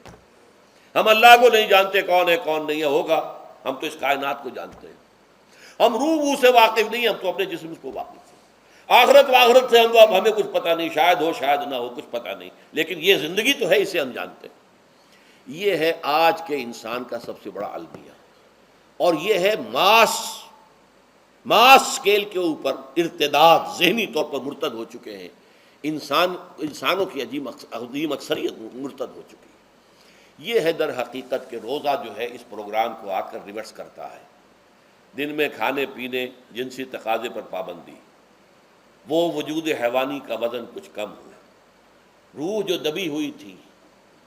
ہم اللہ کو نہیں جانتے کون ہے کون نہیں ہے، ہوگا، ہم تو اس کائنات کو جانتے ہیں۔ ہم روح سے واقف نہیں، ہم تو اپنے جسم کو واقف ہیں۔ آخرت سے ہمیں کچھ پتہ نہیں، شاید ہو شاید نہ ہو، کچھ پتہ نہیں، لیکن یہ زندگی تو ہے، اسے ہم جانتے ہیں۔ یہ ہے آج کے انسان کا سب سے بڑا المیہ، اور یہ ہے ماس سکیل کے اوپر ارتداد، ذہنی طور پر مرتد ہو چکے ہیں انسانوں کی عظیم اکثریت مرتد ہو چکی ہے۔ یہ ہے در حقیقت کہ روزہ جو ہے اس پروگرام کو آ کر ریورس کرتا ہے۔ دن میں کھانے پینے، جنسی تقاضے پر پابندی، وہ وجود حیوانی کا وزن کچھ کم ہوا، روح جو دبی ہوئی تھی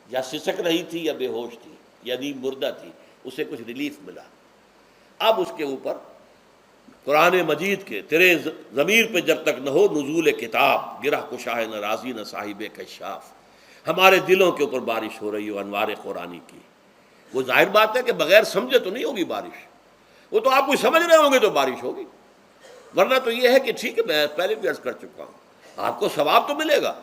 یا سسک رہی تھی یا بے ہوش تھی یا نیند مردہ تھی، اسے کچھ ریلیف ملا۔ اب اس کے اوپر قرآن مجید کے تیرے ضمیر پہ جب تک نہ ہو نزول کتاب، گرہ کشا ہے نہ راضی نہ صاحب کشاف، ہمارے دلوں کے اوپر بارش ہو رہی ہو انوار قرآنی کی۔ وہ ظاہر بات ہے کہ بغیر سمجھے تو نہیں ہوگی بارش، وہ تو آپ کچھ سمجھ رہے ہوں گے تو بارش ہوگی، ورنہ تو یہ ہے کہ ٹھیک ہے، میں پہلے بھی عرض کر چکا ہوں، آپ کو ثواب تو ملے گا،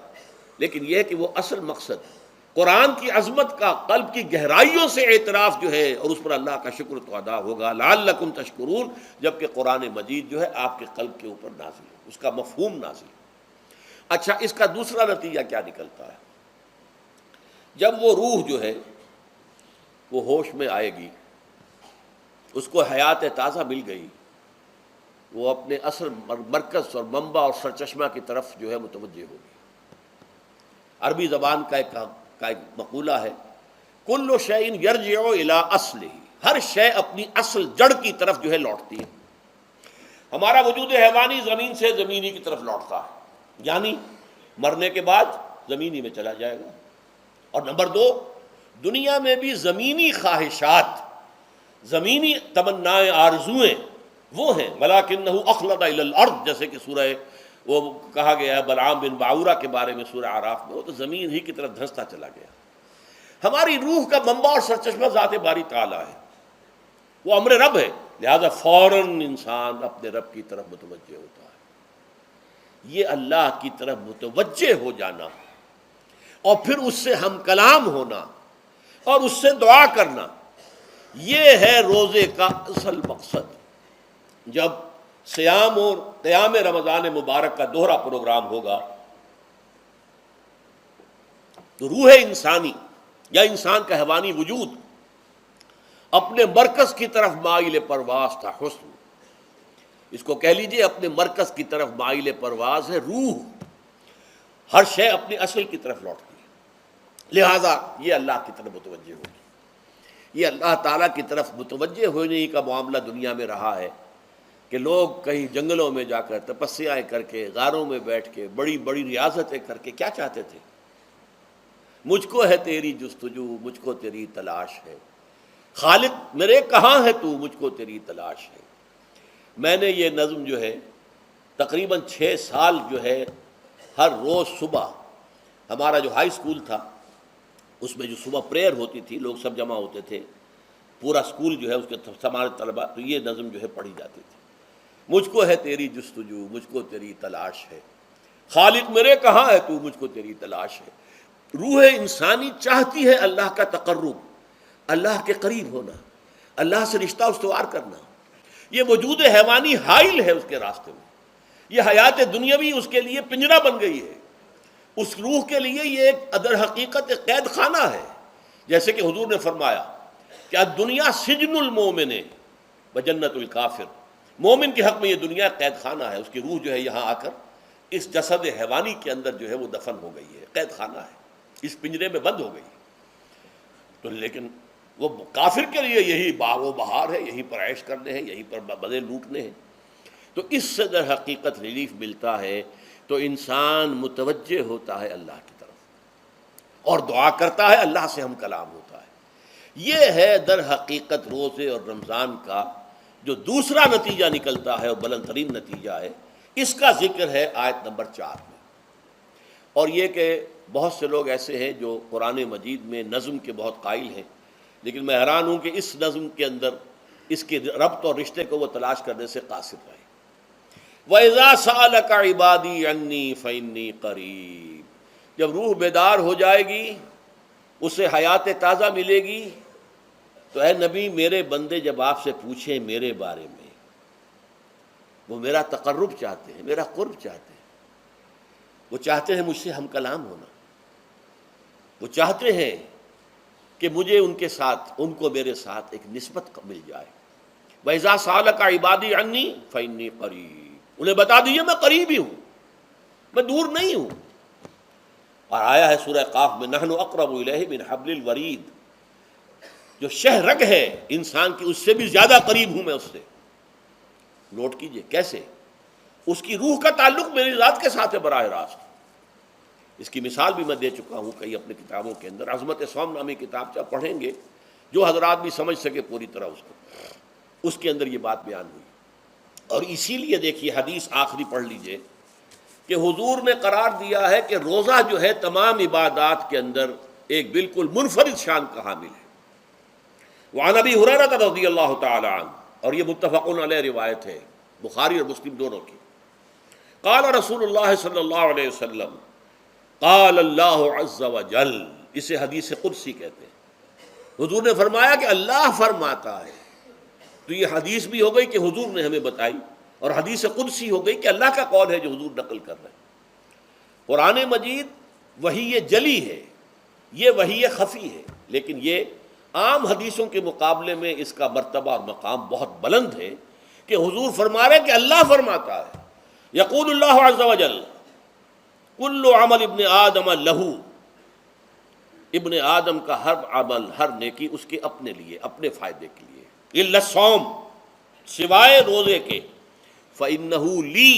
لیکن یہ ہے کہ وہ اصل مقصد قرآن کی عظمت کا قلب کی گہرائیوں سے اعتراف جو ہے، اور اس پر اللہ کا شکر تو ادا ہوگا، لعلکم تشکرون، جبکہ قرآن مجید جو ہے آپ کے قلب کے اوپر نازل ہے، اس کا مفہوم نازل ہے۔ اچھا، اس کا دوسرا نتیجہ کیا نکلتا ہے؟ جب وہ روح جو ہے وہ ہوش میں آئے گی، اس کو حیات تازہ مل گئی، وہ اپنے اصل مرکز اور منبع اور سرچشمہ کی طرف جو ہے متوجہ ہوگی۔ عربی زبان کا ایک مقولہ ہے، کل شیء یرجع الی اصلہ، ہر شے اپنی اصل جڑ کی طرف جو ہے لوٹتی ہے۔ ہمارا وجود حیوانی زمین سے زمینی کی طرف لوٹتا ہے، یعنی مرنے کے بعد زمینی میں چلا جائے گا۔ اور نمبر دو، دنیا میں بھی زمینی خواہشات، زمینی تمنائیں، آرزوئیں وہ ہیں، وَلَٰكِنَّهُ أَخْلَدَ إِلَى الْأَرْضِ، جیسے کہ سورہ وہ کہا گیا ہے بلعام بن باعورہ کے بارے میں سورہ اعراف میں، وہ تو زمین ہی کی طرف دھنستا چلا گیا۔ ہماری روح کا منبع اور سرچشمہ ذات باری تعالیٰ ہے، وہ امر رب ہے، لہذا فوراً انسان اپنے رب کی طرف متوجہ ہوتا ہے۔ یہ اللہ کی طرف متوجہ ہو جانا اور پھر اس سے ہم کلام ہونا اور اس سے دعا کرنا، یہ ہے روزے کا اصل مقصد۔ جب سیام اور قیام رمضان مبارک کا دوہرا پروگرام ہوگا تو روح انسانی یا انسان کا حیوانی وجود اپنے مرکز کی طرف مائل پرواز تھا، حسن، اس کو کہہ لیجئے اپنے مرکز کی طرف مائل پرواز ہے۔ روح ہر شے اپنے اصل کی طرف لوٹتی ہے، لہذا یہ اللہ کی طرف متوجہ ہوگی۔ یہ اللہ تعالیٰ کی طرف متوجہ ہونے کا معاملہ دنیا میں رہا ہے کہ لوگ کہیں جنگلوں میں جا کر تپسیائیں کر کے، غاروں میں بیٹھ کے، بڑی بڑی ریاضتیں کر کے کیا چاہتے تھے؟ مجھ کو ہے تیری جستجو، مجھ کو تیری تلاش ہے، خالق میرے کہاں ہے تو، مجھ کو تیری تلاش ہے۔ میں نے یہ نظم جو ہے تقریباً 6 سال جو ہے ہر روز صبح، ہمارا جو ہائی اسکول تھا اس میں جو صبح پریئر ہوتی تھی، لوگ سب جمع ہوتے تھے، پورا اسکول جو ہے اس کے ہمارے طلباء، تو یہ نظم جو ہے پڑھی جاتی تھی، مجھ کو ہے تیری جستجو، مجھ کو تیری تلاش ہے، خالق میرے کہاں ہے تو، مجھ کو تیری تلاش ہے۔ روح انسانی چاہتی ہے اللہ کا تقرب، اللہ کے قریب ہونا، اللہ سے رشتہ استوار کرنا۔ یہ وجود حیوانی حائل ہے اس کے راستے میں، یہ حیات دنیاوی اس کے لیے پنجرا بن گئی ہے، اس روح کے لیے یہ ایک در حقیقت ایک قید خانہ ہے۔ جیسے کہ حضور نے فرمایا کہ دنیا سجن المومن و جنت الکافر، مومن کے حق میں یہ دنیا قید خانہ ہے، اس کی روح جو ہے یہاں آ کر اس جسد حیوانی کے اندر جو ہے وہ دفن ہو گئی ہے، قید خانہ ہے، اس پنجرے میں بند ہو گئی۔ تو لیکن وہ کافر کے لیے یہی باغ و بہار ہے، یہیں پر عیش کرنے ہیں، یہیں پر مزے لوٹنے ہیں۔ تو اس سے در حقیقت ریلیف ملتا ہے، تو انسان متوجہ ہوتا ہے اللہ کی طرف اور دعا کرتا ہے، اللہ سے ہم کلام ہوتا ہے۔ یہ ہے در حقیقت روزے اور رمضان کا جو دوسرا نتیجہ نکلتا ہے اور بلند ترین نتیجہ ہے، اس کا ذکر ہے آیت نمبر 4 میں۔ اور یہ کہ بہت سے لوگ ایسے ہیں جو قرآن مجید میں نظم کے بہت قائل ہیں، لیکن میں حیران ہوں کہ اس نظم کے اندر اس کے ربط اور رشتے کو وہ تلاش کرنے سے قاصر رہے۔ وَإِذَا سَأَلَكَ عِبَادِي عَنِّي فَإِنِّي قَرِيبٌ، جب روح بیدار ہو جائے گی، اسے حیات تازہ ملے گی، تو اے نبی میرے بندے جب آپ سے پوچھیں میرے بارے میں، وہ میرا تقرب چاہتے ہیں، میرا قرب چاہتے ہیں، وہ چاہتے ہیں مجھ سے ہم کلام ہونا، وہ چاہتے ہیں کہ مجھے ان کے ساتھ، ان کو میرے ساتھ ایک نسبت مل جائے۔ وَإِذَا سَأَلَكَ عِبَادِي عَنِّي فَإِنِّي قَرِيبٌ، انہیں بتا دیجیے میں قریب ہی ہوں، میں دور نہیں ہوں۔ اور آیا ہے سورہ قاف میں نحن اقرب الیہ من حبل الورید، جو شہ رگ ہے انسان کی اس سے بھی زیادہ قریب ہوں میں اس سے۔ نوٹ کیجئے کیسے، اس کی روح کا تعلق میری ذات کے ساتھ ہے براہ راست۔ اس کی مثال بھی میں دے چکا ہوں کئی اپنی کتابوں کے اندر، عظمت صوم نامی کتاب جب پڑھیں گے جو حضرات بھی سمجھ سکے پوری طرح اس کو، اس کے اندر یہ بات بیان ہوئی۔ اور اسی لیے دیکھیے حدیث آخری پڑھ لیجئے کہ حضور نے قرار دیا ہے کہ روزہ جو ہے تمام عبادات کے اندر ایک بالکل منفرد شان کا حامل ہے۔ وعن ابی ہریرہ رضی اللہ تعالی عنہ، اور یہ متفق علیہ روایت ہے، بخاری اور مسلم دونوں کی۔ قال رسول اللہ صلی اللہ علیہ وسلم، قال اللہ عز وجل، اسے حدیث قدسی کہتے ہیں۔ حضور نے فرمایا کہ اللہ فرماتا ہے، تو یہ حدیث بھی ہو گئی کہ حضور نے ہمیں بتائی، اور حدیث قدسی ہو گئی کہ اللہ کا قول ہے جو حضور نقل کر رہے ہیں۔ قرآن مجید وحی جلی ہے، یہ وحی خفی ہے، لیکن یہ عام حدیثوں کے مقابلے میں اس کا مرتبہ اور مقام بہت بلند ہے کہ حضور فرما رہے ہیں کہ اللہ فرماتا ہے۔ یقول اللہ عز وجل کل عمل ابن آدم لہو، ابن آدم کا ہر عمل، ہر نیکی اس کے اپنے لیے، اپنے فائدے کے لیے، الا الصوم، سوائے روزے کے، فإنہ لی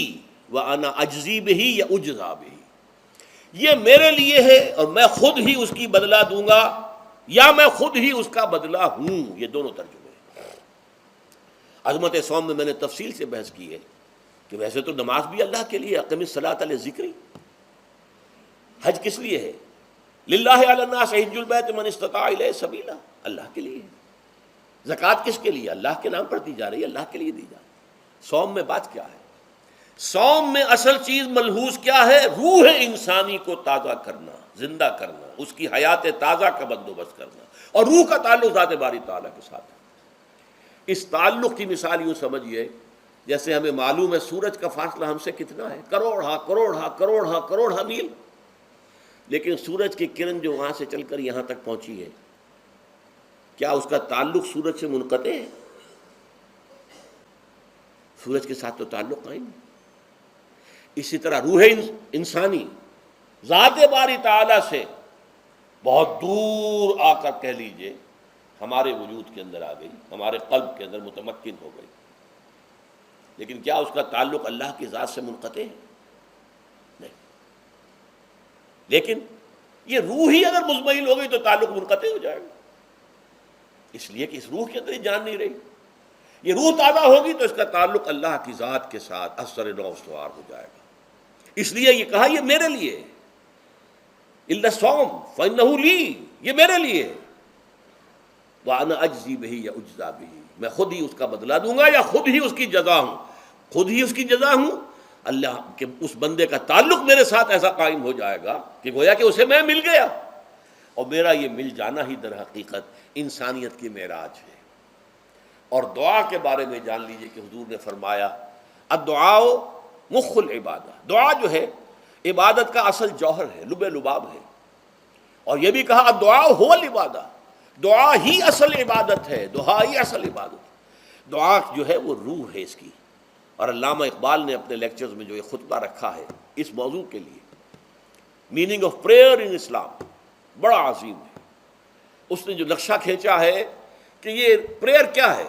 وأنا اجزی بہ یا اجزا بہ، یہ میرے لیے ہے اور میں خود ہی اس کی بدلہ دوں گا یا میں خود ہی اس کا بدلہ ہوں۔ یہ دونوں ترجمے ہیں۔ عظمت صوم میں نے تفصیل سے بحث کی ہے کہ ویسے تو نماز بھی اللہ کے لیے، اقم الصلاۃ لذکری۔ حج کس لیے ہے؟ للہ علی الناس حج البیت من استطاع الیہ سبیلا، اللہ کے لیے۔ زکوٰۃ کس کے لیے؟ اللہ کے نام پر دی جا رہی ہے، اللہ کے لیے دی جا رہی ہے۔ صوم میں بات کیا ہے؟ صوم میں اصل چیز ملحوظ کیا ہے؟ روح انسانی کو تازہ کرنا، زندہ کرنا، اس کی حیات تازہ کا بندوبست کرنا، اور روح کا تعلق ذات باری تعالیٰ کے ساتھ ہے۔ اس تعلق کی مثال یوں سمجھیے جیسے ہمیں معلوم ہے سورج کا فاصلہ ہم سے کتنا ہے، کروڑ کروڑ میل، لیکن سورج کی کرن جو وہاں سے چل کر یہاں تک پہنچی ہے، کیا اس کا تعلق سورج سے منقطع ہے؟ سورج کے ساتھ تو تعلق قائم ہے۔ اسی طرح روح انسانی ذات باری تعالیٰ سے بہت دور آ کر کہہ لیجئے ہمارے وجود کے اندر آ گئی، ہمارے قلب کے اندر متمکن ہو گئی، لیکن کیا اس کا تعلق اللہ کی ذات سے منقطع ہے؟ نہیں۔ لیکن یہ روح ہی اگر مزمحل ہو گئی تو تعلق منقطع ہو جائے گا، اس لیے کہ اس روح کے اندر ہی جان نہیں رہی۔ یہ روح تازہ ہوگی تو اس کا تعلق اللہ کی ذات کے ساتھ اثر نو استوار ہو جائے گا۔ اس لیے یہ کہا یہ میرے لیے، الا الصوم فإنہ لی، یہ میرے لیے، وأنا اجزی بہ یا اجزا بہ، میں خود ہی اس کا بدلہ دوں گا یا خود ہی اس کی جزا ہوں، خود ہی اس کی جزا ہوں اللہ کے اس بندے کا تعلق میرے ساتھ ایسا قائم ہو جائے گا کہ گویا کہ اسے میں مل گیا، اور میرا یہ مل جانا ہی در حقیقت انسانیت کی معراج ہے۔ اور دعا کے بارے میں جان لیجئے کہ حضور نے فرمایا الدعاء مخ العبادہ، دعا جو ہے عبادت کا اصل جوہر ہے، لب لباب ہے۔ اور یہ بھی کہا الدعاء هو العبادہ، دعا ہی اصل عبادت ہے، دعا ہی اصل عبادت ہے۔ دعا جو ہے وہ روح ہے اس کی۔ اور علامہ اقبال نے اپنے لیکچرز میں جو یہ خطبہ رکھا ہے اس موضوع کے لیے، میننگ آف پریئر ان اسلام، بڑا عظیم ہے۔ اس نے جو نقشہ کھینچا ہے کہ یہ پریئر کیا ہے،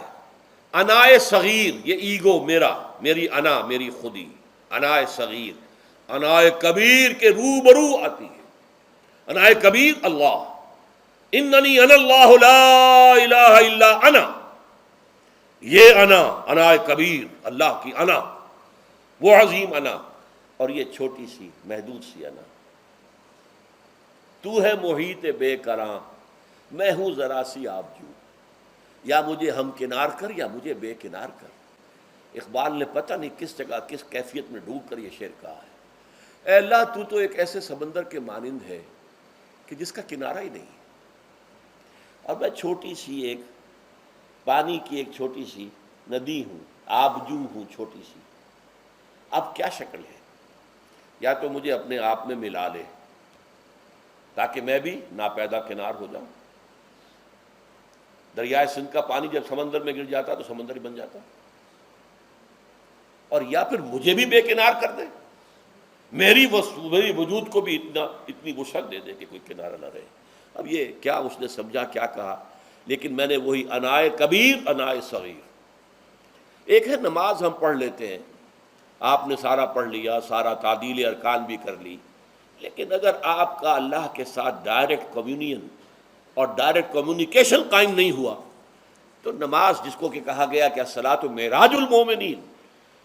انائے صغیر، یہ ایگو میرا، میری انا، میری خودی، انائے صغیر، انائے کبیر کے روبرو آتی ہے۔ انائے کبیر اللہ، اننی انا اللہ لا الہ الا انا، یہ انا، انائے کبیر، اللہ کی انا، وہ عظیم انا، اور یہ چھوٹی سی محدود سی انا۔ تو ہے محیط بے کراں، میں ہوں ذرا سی آبجو، یا مجھے ہم کنار کر یا مجھے بے کنار کر۔ اقبال نے پتہ نہیں کس جگہ کس کیفیت میں ڈوب کر یہ شعر کہا ہے۔ اے اللہ تو تو ایک ایسے سمندر کے مانند ہے کہ جس کا کنارہ ہی نہیں، اور میں چھوٹی سی ایک پانی کی ایک چھوٹی سی ندی ہوں، آبجو ہوں چھوٹی سی۔ اب کیا شکل ہے؟ یا تو مجھے اپنے آپ میں ملا لے تاکہ میں بھی ناپیدا کنار ہو جاؤں۔ دریائے سندھ کا پانی جب سمندر میں گر جاتا تو سمندر ہی بن جاتا، اور یا پھر مجھے بھی بے کنار کر دے، میری وجود کو بھی اتنی وسعت دے دے کہ کوئی کنارہ نہ رہے۔ اب یہ کیا اس نے سمجھا، کیا کہا، لیکن میں نے وہی انائے کبیر انائے صغیر۔ ایک ہے نماز ہم پڑھ لیتے ہیں، آپ نے سارا پڑھ لیا، سارا تعدیل ارکان بھی کر لی، لیکن اگر آپ کا اللہ کے ساتھ ڈائریکٹ کمیونین اور ڈائریکٹ کمیونیکیشن قائم نہیں ہوا تو نماز، جس کو کہ کہا گیا کہ الصلاۃ معراج المومنین،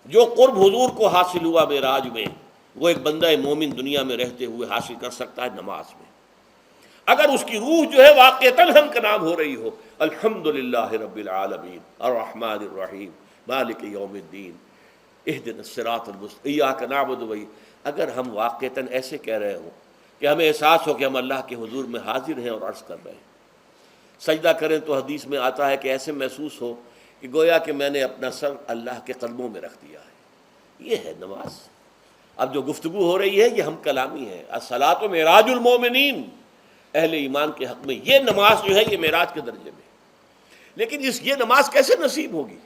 جو قرب حضور کو حاصل ہوا معراج میں، وہ ایک بندہ مومن دنیا میں رہتے ہوئے حاصل کر سکتا ہے نماز میں، اگر اس کی روح جو ہے واقعتاً ہم کا نام ہو رہی ہو الحمدللہ رب العالمین الرحمن الرحیم مالک یوم الدین اہدنا الصراط المستقیم ایاک نعبد و اگر ہم واقعتاً ایسے کہہ رہے ہوں کہ ہمیں احساس ہو کہ ہم اللہ کے حضور میں حاضر ہیں اور عرض کر رہے ہیں، سجدہ کریں تو حدیث میں آتا ہے کہ ایسے محسوس ہو کہ گویا کہ میں نے اپنا سر اللہ کے قدموں میں رکھ دیا ہے۔ یہ ہے نماز۔ اب جو گفتگو ہو رہی ہے یہ ہم کلامی ہے، الصلاۃ معراج المومنین، اہل ایمان کے حق میں یہ نماز جو ہے یہ معراج کے درجے میں۔ لیکن یہ نماز کیسے نصیب ہوگی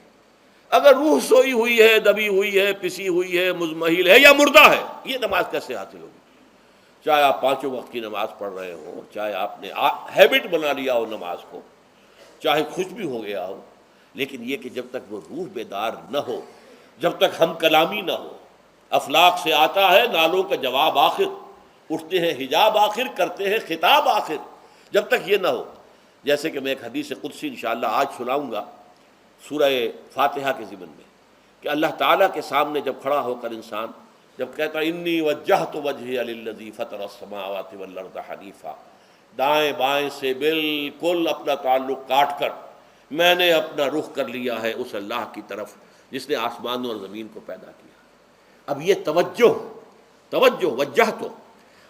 اگر روح سوئی ہوئی ہے، دبی ہوئی ہے، پسی ہوئی ہے، مزمحل ہے یا مردہ ہے؟ یہ نماز کیسے حاصل ہوگی؟ چاہے آپ پانچوں وقت کی نماز پڑھ رہے ہوں، چاہے آپ نے ہیبٹ بنا لیا ہو نماز کو، چاہے خوش بھی ہو گیا ہو، لیکن یہ کہ جب تک وہ روح بیدار نہ ہو، جب تک ہم کلامی نہ ہو، افلاق سے آتا ہے نالوں کا جواب آخر، اٹھتے ہیں حجاب آخر، کرتے ہیں خطاب آخر، جب تک یہ نہ ہو۔ جیسے کہ میں ایک حدیث قدسی انشاءاللہ آج سناؤں گا سورہ فاتحہ کے ضمن میں، کہ اللہ تعالیٰ کے سامنے جب کھڑا ہو کر انسان جب کہتا انی وجہت وجہی للذی فطر السماوات والارض حنیفا، دائیں بائیں سے بالکل اپنا تعلق کاٹ کر میں نے اپنا رخ کر لیا ہے اس اللہ کی طرف جس نے آسمانوں اور زمین کو پیدا کیا۔ اب یہ توجہ وجہ تو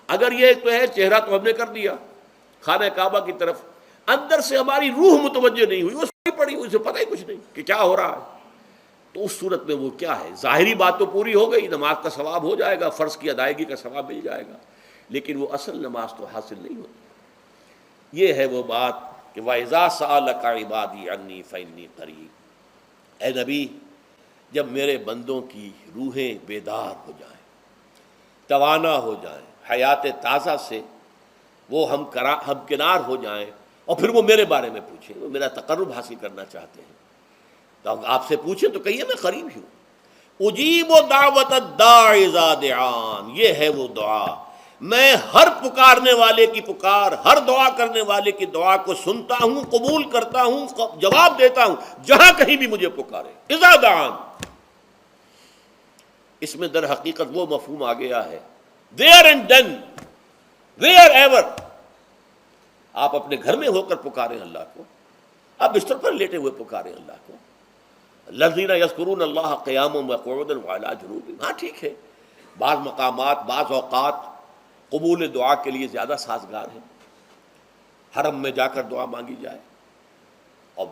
اگر یہ تو ہے چہرہ تو ہم نے کر دیا خانہ کعبہ کی طرف، اندر سے ہماری روح متوجہ نہیں ہوئی، وہ سوئی پڑی ہوئی، اسے پتہ ہی کچھ نہیں کہ کیا ہو رہا ہے، تو اس صورت میں وہ کیا ہے؟ ظاہری بات تو پوری ہو گئی، نماز کا ثواب ہو جائے گا، فرض کی ادائیگی کا ثواب مل جائے گا، لیکن وہ اصل نماز تو حاصل نہیں ہوتی۔ یہ ہے وہ بات کہ وَإِذَا سَأَلَكَ عِبَادِي عَنِّي فَإِنِّي قَرِيبٌ، اے نبی جب میرے بندوں کی روحیں بیدار ہو جائیں، توانا ہو جائیں، حیات تازہ سے وہ ہم کنار ہو جائیں، اور پھر وہ میرے بارے میں پوچھیں، وہ میرا تقرب حاصل کرنا چاہتے ہیں، تو آپ سے پوچھیں تو کہیے میں قریب ہی ہوں۔ اجیب دعوت الداع اذا دعان، یہ ہے وہ دعا، میں ہر پکارنے والے کی پکار، ہر دعا کرنے والے کی دعا کو سنتا ہوں، قبول کرتا ہوں، جواب دیتا ہوں جہاں کہیں بھی مجھے پکارے۔ اذا دعان، اس میں در حقیقت وہ مفہوم آ گیا ہے there and then wherever، آپ اپنے گھر میں ہو کر پکاریں اللہ کو، آپ بستر پر لیٹے ہوئے پکاریں اللہ کو، الذین یذکرون اللہ قیاما وقعودا وعلی جنوبہم. ہاں ٹھیک ہے، بعض مقامات بعض اوقات قبول دعا کے لیے زیادہ سازگار ہیں، حرم میں جا کر دعا مانگی جائے، اور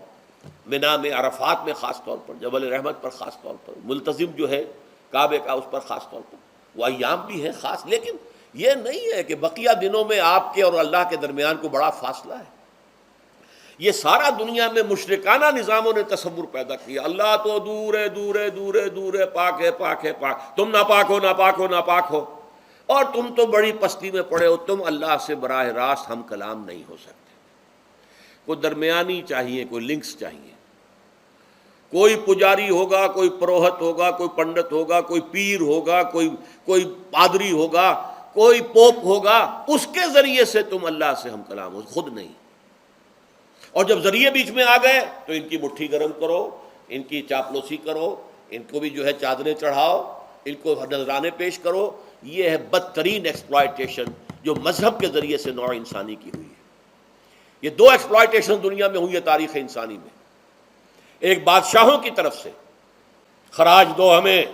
منا میں عرفات میں خاص طور پر، جبل رحمت پر خاص طور پر، ملتزم جو ہے کعبے کا اس پر خاص طور پر، وہ ایام بھی ہیں خاص. لیکن یہ نہیں ہے کہ بقیہ دنوں میں آپ کے اور اللہ کے درمیان کو بڑا فاصلہ ہے. یہ سارا دنیا میں مشرکانہ نظاموں نے تصور پیدا کیا، اللہ تو دور ہے دور ہے دور ہے دور ہے، پاک ہے پاک ہے پاک، تم ناپاک ہو ناپاک ہو ناپاک ہو، اور تم تو بڑی پستی میں پڑے ہو، تم اللہ سے براہ راست ہم کلام نہیں ہو سکتے. کوئی درمیانی چاہیے، کوئی لنکس چاہیے، کوئی پجاری ہوگا، کوئی پروہت ہوگا، کوئی پنڈت ہوگا، کوئی پیر ہوگا، کوئی پادری ہوگا، کوئی پوپ ہوگا، اس کے ذریعے سے تم اللہ سے ہم کلام ہو، خود نہیں. اور جب ذریعے بیچ میں آ گئے تو ان کی مٹھی گرم کرو، ان کی چاپلوسی کرو، ان کو بھی جو ہے چادریں چڑھاؤ، ان کو نذرانے پیش کرو. یہ ہے بدترین ایکسپلائٹیشن جو مذہب کے ذریعے سے نوع انسانی کی ہوئی ہے. یہ دو ایکسپلائٹیشن دنیا میں ہوئی ہے تاریخ انسانی میں. ایک بادشاہوں کی طرف سے خراج دو ہمیں،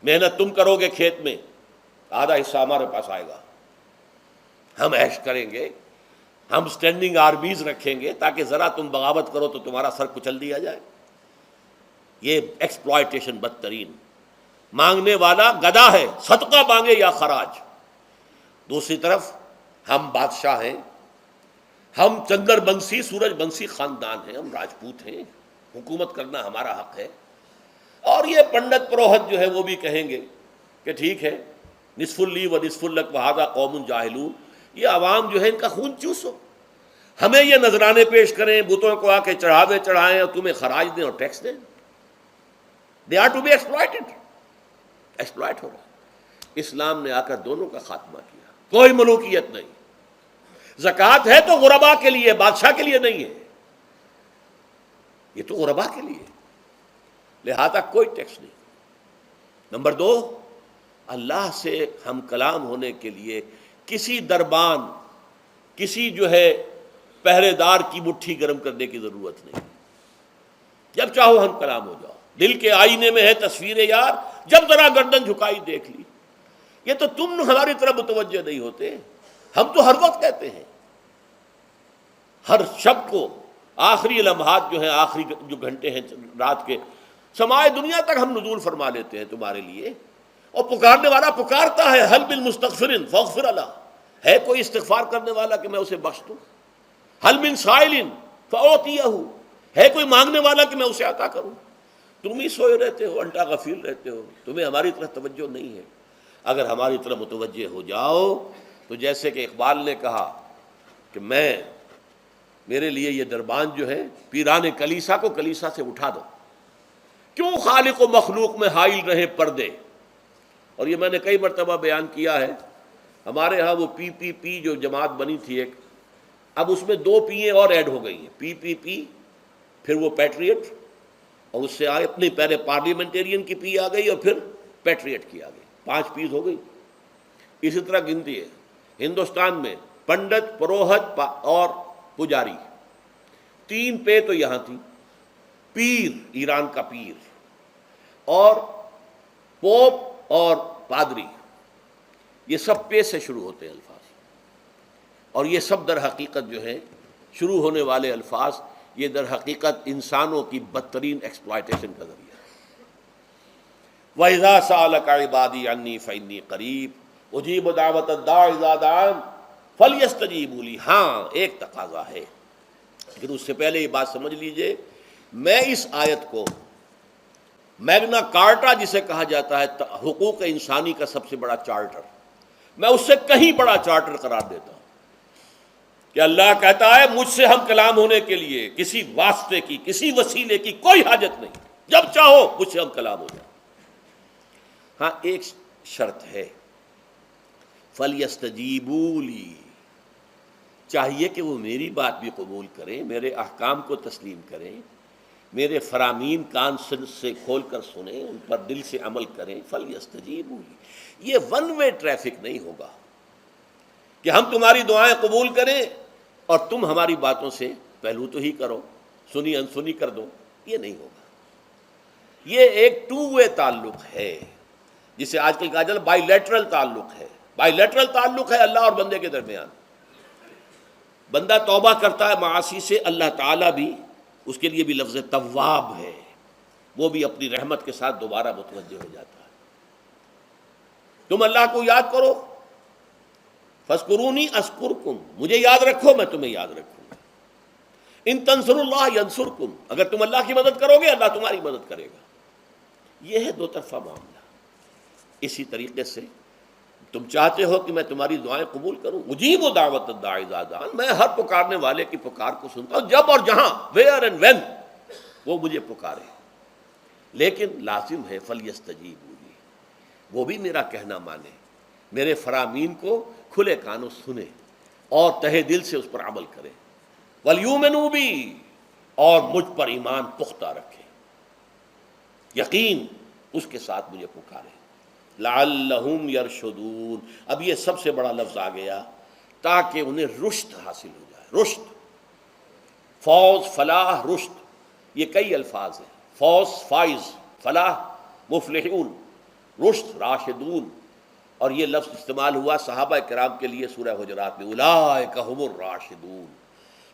محنت تم کرو گے کھیت میں، آدھا حصہ ہمارے پاس آئے گا، ہم عیش کریں گے، ہم سٹینڈنگ آرمیز رکھیں گے تاکہ ذرا تم بغاوت کرو تو تمہارا سر کچل دیا جائے. یہ ایکسپلائٹیشن بدترین. مانگنے والا گدھا ہے، صدقہ مانگے یا خراج. دوسری طرف ہم بادشاہ ہیں، ہم چندر بنسی سورج بنسی خاندان ہیں، ہم راجپوت ہیں، حکومت کرنا ہمارا حق ہے. اور یہ پنڈت پروہت جو ہے وہ بھی کہیں گے کہ ٹھیک ہے، نصف لی و نصف لک وہذا قوم جاہلون، یہ عوام جو ہے ان کا خون چوسو، ہمیں یہ نذرانے پیش کریں، بتوں کو آ کے چڑھاوے چڑھائیں اور تمہیں خراج دیں اور ٹیکس دیں. They are to be exploited. Exploit ہو رہا ہے. اسلام نے آ کر دونوں کا خاتمہ کیا. کوئی ملوکیت نہیں. زکوٰۃ ہے تو غربا کے لیے، بادشاہ کے لیے نہیں ہے، یہ تو غربا کے لیے، لہذا کوئی ٹیکس نہیں. نمبر دو، اللہ سے ہم کلام ہونے کے لیے کسی دربان، کسی جو ہے پہرے دار کی مٹھی گرم کرنے کی ضرورت نہیں. جب چاہو ہم کلام ہو جاؤ. دل کے آئینے میں ہے تصویر یار، جب ذرا گردن جھکائی دیکھ لی. یہ تو تم ہماری طرف متوجہ نہیں ہوتے، ہم تو ہر وقت کہتے ہیں، ہر شب کو آخری لمحات جو ہیں، آخری جو گھنٹے ہیں رات کے، سمائے دنیا تک ہم نزول فرما لیتے ہیں تمہارے لیے. اور پکارنے والا پکارتا ہے، حل من مستغفر فاغفر له، ہے کوئی استغفار کرنے والا کہ میں اسے بخش دوں؟ حل من سائل فاعطیہ، ہے کوئی مانگنے والا کہ میں اسے عطا کروں؟ تم ہی سوئے رہتے ہو، انٹا غفیر رہتے ہو، تمہیں ہماری طرف توجہ نہیں ہے. اگر ہماری طرف متوجہ ہو جاؤ تو جیسے کہ اقبال نے کہا کہ میرے لیے یہ دربان جو ہے، پیران کلیسا کو کلیسا سے اٹھا دو، کیوں خالق و مخلوق میں حائل رہے پردے. اور یہ میں نے کئی مرتبہ بیان کیا ہے، ہمارے ہاں وہ پی جو جماعت بنی تھی ایک، اب اس میں 2 پییں اور ایڈ ہو گئی ہیں، پی پھر وہ پیٹریٹ، اور اس سے آئے اپنے پہلے پارلیمنٹیرین کی پی آ گئی اور پھر پیٹریٹ کی آ گئی، 5 پیز ہو گئی. اسی طرح گنتی ہے ہندوستان میں، پنڈت پروہت اور پجاری، 3 پے تو یہاں تھی، پیر ایران کا پیر، اور پوپ اور پادری، یہ سب پے سے شروع ہوتے ہیں الفاظ. اور یہ سب در حقیقت جو ہے شروع ہونے والے الفاظ، یہ در حقیقت انسانوں کی بدترین ایکسپلائٹیشن کا ذریعہ ہے. وَإِذَا سَأَلَكَ عِبَادِي عَنِّي فَإِنِّي قَرِيبٌ أُجِيبُ دَعْوَةَ الدَّاعِ إِذَا دَعَانِ فَلْيَسْتَجِيبُوا لِي. ہاں ایک تقاضا ہے، لیکن اس سے پہلے یہ بات سمجھ لیجئے، میں اس آیت کو میگنا کارٹا جسے کہا جاتا ہے حقوق انسانی کا سب سے بڑا چارٹر، میں اس سے کہیں بڑا چارٹر قرار دیتا ہوں کہ اللہ کہتا ہے مجھ سے ہم کلام ہونے کے لیے کسی واسطے کی، کسی وسیلے کی کوئی حاجت نہیں، جب چاہو مجھ سے ہم کلام ہو جائے. ہاں ایک شرط ہے، فَلْيَسْتَجِيبُوا لِي، چاہیے کہ وہ میری بات بھی قبول کریں، میرے احکام کو تسلیم کریں، میرے فرامین کان سے کھول کر سنیں، ان پر دل سے عمل کریں. فَلْيَسْتَجِيبُوا لِي، یہ ون وے ٹریفک نہیں ہوگا کہ ہم تمہاری دعائیں قبول کریں اور تم ہماری باتوں سے پہلو تو ہی کرو، سنی انسنی کر دو، یہ نہیں ہوگا. یہ ایک ٹو وے تعلق ہے، جسے آج کل کہا جاتا ہے بائی لیٹرل تعلق ہے۔ بائی لیٹرل تعلق ہے اللہ اور بندے کے درمیان۔ بندہ توبہ کرتا ہے معاصی سے، اللہ تعالیٰ بھی اس کے لیے بھی لفظ تواب ہے، وہ بھی اپنی رحمت کے ساتھ دوبارہ متوجہ ہو جاتا ہے۔ تم اللہ کو یاد کرو، فاذکرونی اذکرکم، مجھے یاد رکھو میں تمہیں یاد رکھوں گا۔ ان تنصروا اللہ ینصرکم، اگر تم اللہ کی مدد کرو گے اللہ تمہاری مدد کرے گا۔ یہ ہے دو طرفہ معاملہ۔ اسی طریقے سے تم چاہتے ہو کہ میں تمہاری دعائیں قبول کروں، اجیب دعوت الداعی اذا دعان، میں ہر پکارنے والے کی پکار کو سنتا ہوں جب اور جہاں، ویئر اینڈ وین وہ مجھے پکارے، لیکن لازم ہے فلیستجیبوا لی، وہ بھی میرا کہنا مانے، میرے فرامین کو کھلے کانوں سنے اور تہہ دل سے اس پر عمل کرے، ولیؤمنوا بی، اور مجھ پر ایمان پختہ رکھے، یقین اس کے ساتھ مجھے پکارے۔ لعلہم یرشدون، اب یہ سب سے بڑا لفظ آ گیا، تاکہ انہیں رشد حاصل ہو جائے۔ رشد، فوز، فلاح، رشد، یہ کئی الفاظ ہیں، فوز فائز، فلاح مفلحون، رشد راشدون، اور یہ لفظ استعمال ہوا صحابہ کرام کے لیے سورہ حجرات میں، اولئک ھم الراشدون۔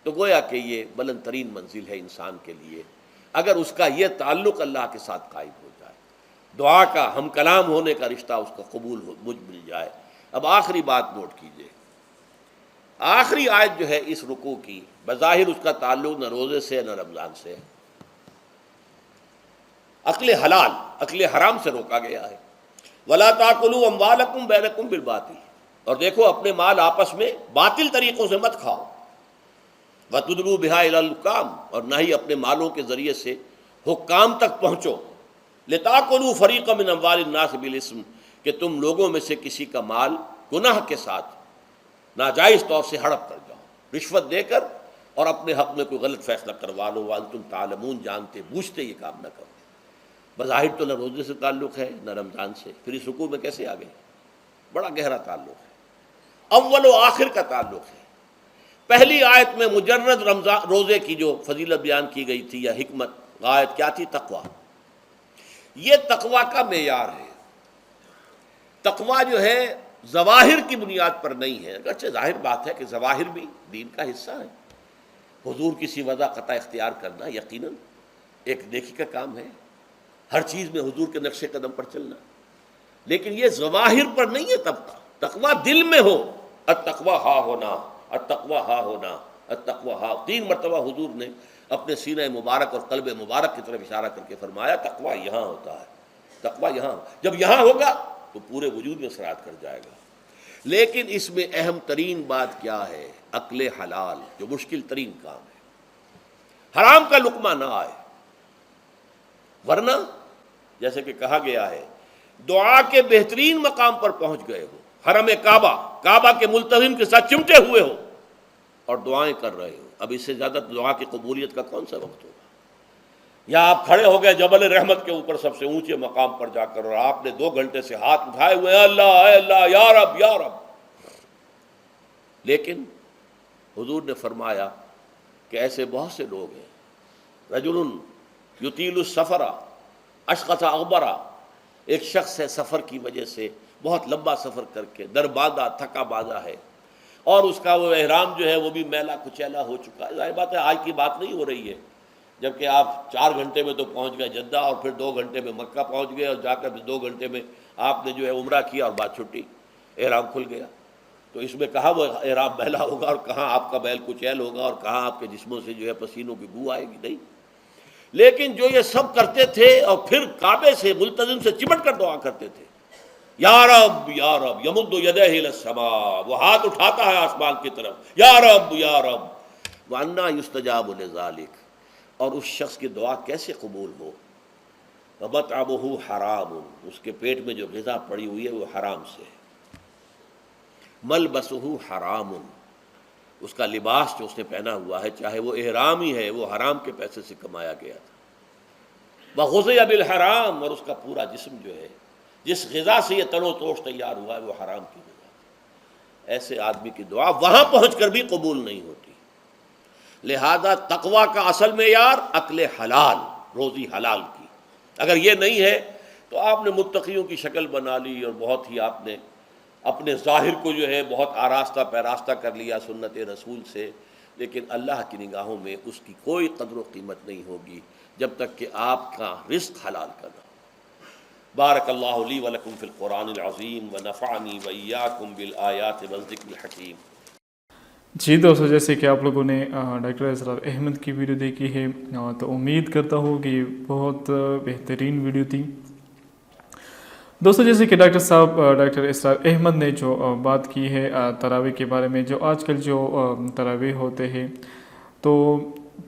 تو گویا کہ یہ بلند ترین منزل ہے انسان کے لیے، اگر اس کا یہ تعلق اللہ کے ساتھ قائم ہو جائے، دعا کا ہم کلام ہونے کا رشتہ اس کا قبول ہو، مجھ مل جائے۔ اب آخری بات نوٹ کیجئے، آخری آیت جو ہے اس رکوع کی، بظاہر اس کا تعلق نہ روزے سے نہ رمضان سے، اکل حلال، اکل حرام سے روکا گیا ہے۔ وَلَا تَأْكُلُوا أَمْوَالَكُمْ بَيْنَكُمْ بِالْبَاطِلِ، اور دیکھو اپنے مال آپس میں باطل طریقوں سے مت کھاؤ۔ وَتُدْلُوا بِهَا إِلَى الْحُكَّامِ، اور نہ ہی اپنے مالوں کے ذریعے سے حکام تک پہنچو۔ لِتَأْكُلُوا فَرِيقًا مِنْ أَمْوَالِ النَّاسِ بِالْإِثْمِ، کہ تم لوگوں میں سے کسی کا مال گناہ کے ساتھ ناجائز طور سے ہڑپ کر جاؤ، رشوت دے کر، اور اپنے حق میں کوئی غلط فیصلہ کروا لو، وَأَنْتُمْ تَعْلَمُونَ، جانتے بوجھتے یہ کام نہ کرو۔ بظاہر تو نہ روزے سے تعلق ہے نہ رمضان سے، پھر اس رکوع میں کیسے آ گئے؟ بڑا گہرا تعلق ہے، اول و آخر کا تعلق ہے۔ پہلی آیت میں مجرد رمضان روزے کی جو فضیلت بیان کی گئی تھی یا حکمت، غایت کیا تھی؟ تقویٰ۔ یہ تقویٰ کا معیار ہے۔ تقویٰ جو ہے ظواہر کی بنیاد پر نہیں ہے، اگرچہ ظاہر بات ہے کہ ظواہر بھی دین کا حصہ ہے، حضور کی وضع قطع اختیار کرنا یقیناً ایک نیکی کا کام ہے، ہر چیز میں حضور کے نقش قدم پر چلنا، لیکن یہ ظواہر پر نہیں ہے طبقہ۔ تقویٰ دل میں ہو، التقویٰ ہا ہونا، التقویٰ ہا ہونا، التقویٰ ہا، 3 مرتبہ حضور نے اپنے سینہ مبارک اور قلب مبارک کی طرف اشارہ کر کے فرمایا تقویٰ یہاں ہوتا ہے، تقویٰ یہاں، جب یہاں ہوگا تو پورے وجود میں سرایت کر جائے گا۔ لیکن اس میں اہم ترین بات کیا ہے؟ اکل حلال، جو مشکل ترین کام ہے، حرام کا لقمہ نہ آئے، ورنہ جیسے کہ کہا گیا ہے دعا کے بہترین مقام پر پہنچ گئے ہو، حرم کعبہ کے ملتزم کے ساتھ چمٹے ہوئے ہو اور دعائیں کر رہے ہو، اب اس سے زیادہ دعا کی قبولیت کا کون سا وقت ہوگا؟ یا آپ کھڑے ہو گئے جبل رحمت کے اوپر سب سے اونچے مقام پر جا کر، اور آپ نے 2 گھنٹے سے ہاتھ اٹھائے ہوئے ہیں، اللہ اے اللہ یا رب یا رب، لیکن حضور نے فرمایا کہ ایسے بہت سے لوگ ہیں، رجل یطیل السفر اشخص اغبرا، ایک شخص ہے سفر کی وجہ سے بہت لمبا سفر کر کے درباندہ تھکا باندھا ہے، اور اس کا وہ احرام جو ہے وہ بھی میلا کچیلا ہو چکا ہے۔ ظاہر بات ہے آج کی بات نہیں ہو رہی ہے، جبکہ آپ 4 گھنٹے میں تو پہنچ گئے جدہ، اور پھر 2 گھنٹے میں مکہ پہنچ گئے، اور جا کر 2 گھنٹے میں آپ نے جو ہے عمرہ کیا اور بات چھٹی، احرام کھل گیا۔ تو اس میں کہاں وہ احرام میلا ہوگا اور کہاں آپ کا بیل کچیل ہوگا اور کہاں آپ کے جسموں سے جو ہے پسینوں کی بو آئے گی؟ نہیں۔ لیکن جو یہ سب کرتے تھے اور پھر کعبے سے ملتزم سے چمٹ کر دعا کرتے تھے، یا رب یا رب، یمد یدیہ الی السماء، وہ ہاتھ اٹھاتا ہے آسمان کی طرف، یا رب یا رب، وَأَنَّا يُسْتَجَابُ لِذَلِكَ، اور اس شخص کی دعا کیسے قبول ہو؟ وَمَطْعَمُهُ حَرَامٌ، اس کے پیٹ میں جو غذا پڑی ہوئی ہے وہ حرام سے ہے، مَلْبَسُهُ حَرَامٌ، اس کا لباس جو اس نے پہنا ہوا ہے چاہے وہ احرام ہی ہے وہ حرام کے پیسے سے کمایا گیا تھا، وَغُذِيَ بِالْحَرَام، اور اس کا پورا جسم جو ہے جس غذا سے یہ تن و توش تیار ہوا ہے وہ حرام کی غذا، ایسے آدمی کی دعا وہاں پہنچ کر بھی قبول نہیں ہوتی۔ لہذا تقویٰ کا اصل معیار اکل حلال، روزی حلال کی، اگر یہ نہیں ہے تو آپ نے متقیوں کی شکل بنا لی اور بہت ہی آپ نے اپنے ظاہر کو جو ہے بہت آراستہ پیراستہ کر لیا سنت رسول سے، لیکن اللہ کی نگاہوں میں اس کی کوئی قدر و قیمت نہیں ہوگی جب تک کہ آپ کا رزق حلال کا نہ ہو۔ بارک اللہ لی ولکم فی القرآن العظیم ونفعنی وإیاکم بالآیات والذکر الحکیم۔ جی دوستو، جیسے کہ آپ لوگوں نے ڈاکٹر اسرار احمد کی ویڈیو دیکھی ہے تو امید کرتا ہوں کہ یہ بہت بہترین ویڈیو تھی۔ دوستو، جیسے کہ ڈاکٹر اسرار احمد نے جو بات کی ہے تراویح کے بارے میں، جو آج کل جو تراویح ہوتے ہیں، تو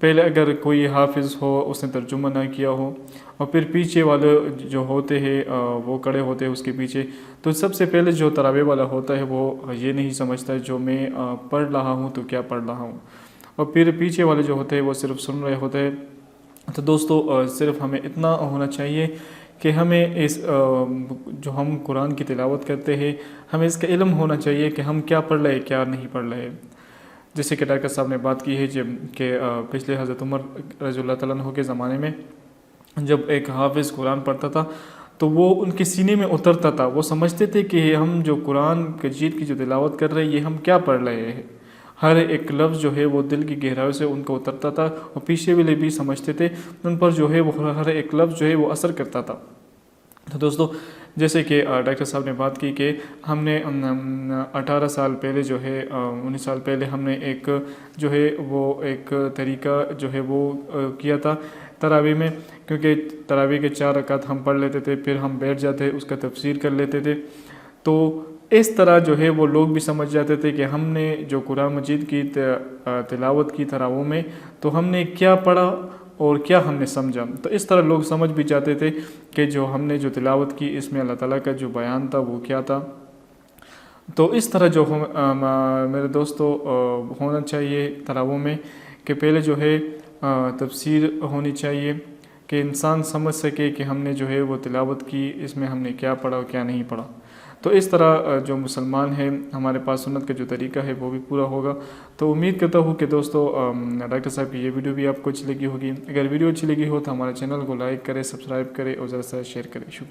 پہلے اگر کوئی حافظ ہو، اس نے ترجمہ نہ کیا ہو، اور پھر پیچھے والے جو ہوتے ہیں وہ کھڑے ہوتے ہیں اس کے پیچھے، تو سب سے پہلے جو تراویح والا ہوتا ہے وہ یہ نہیں سمجھتا جو میں پڑھ رہا ہوں تو کیا پڑھ رہا ہوں، اور پھر پیچھے والے جو ہوتے ہیں وہ صرف سن رہے ہوتے ہیں۔ تو دوستو، صرف ہمیں اتنا ہونا چاہیے کہ ہمیں اس جو ہم قرآن کی تلاوت کرتے ہیں، ہمیں اس کا علم ہونا چاہیے کہ ہم کیا پڑھ رہے ہیں کیا نہیں پڑھ رہے۔ جیسے کہ ڈاکٹر صاحب نے بات کی ہے کہ پچھلے حضرت عمر رضی اللہ تعالیٰ عنہ کے زمانے میں جب ایک حافظ قرآن پڑھتا تھا تو وہ ان کے سینے میں اترتا تھا، وہ سمجھتے تھے کہ ہم جو قرآن مجید کی جو تلاوت کر رہے ہیں یہ ہم کیا پڑھ رہے ہیں۔ ہر ایک لفظ جو ہے وہ دل کی گہرائیوں سے ان کو اترتا تھا، اور پیچھے والے بھی سمجھتے تھے، ان پر جو ہے وہ ہر ایک لفظ جو ہے وہ اثر کرتا تھا۔ تو دوستو، جیسے کہ ڈاکٹر صاحب نے بات کی کہ ہم نے 18 سال پہلے جو ہے 19 سال پہلے ہم نے ایک جو ہے وہ ایک طریقہ جو ہے وہ کیا تھا تراویح میں، کیونکہ تراویح کے 4 رکعت ہم پڑھ لیتے تھے، پھر ہم بیٹھ جاتے، اس کا تفسیر کر لیتے تھے۔ تو اس طرح جو ہے وہ لوگ بھی سمجھ جاتے تھے کہ ہم نے جو قرآن مجید کی تلاوت کی تراویح میں تو ہم نے کیا پڑھا اور کیا ہم نے سمجھا۔ تو اس طرح لوگ سمجھ بھی جاتے تھے کہ جو ہم نے جو تلاوت کی اس میں اللہ تعالیٰ کا جو بیان تھا وہ کیا تھا۔ تو اس طرح جو میرے دوستو ہونا چاہیے تراویح میں کہ پہلے جو ہے تفسیر ہونی چاہیے کہ انسان سمجھ سکے کہ ہم نے جو ہے وہ تلاوت کی، اس میں ہم نے کیا پڑھا اور کیا نہیں پڑھا۔ تو اس طرح جو مسلمان ہے ہمارے پاس سنت کا جو طریقہ ہے وہ بھی پورا ہوگا۔ تو امید کرتا ہوں کہ دوستو ڈاکٹر صاحب کی یہ ویڈیو بھی آپ کو اچھی لگی ہوگی۔ اگر ویڈیو اچھی لگی ہو تو ہمارے چینل کو لائک کرے، سبسکرائب کرے اور زیادہ سے زیادہ شیئر کرے۔ شکریہ۔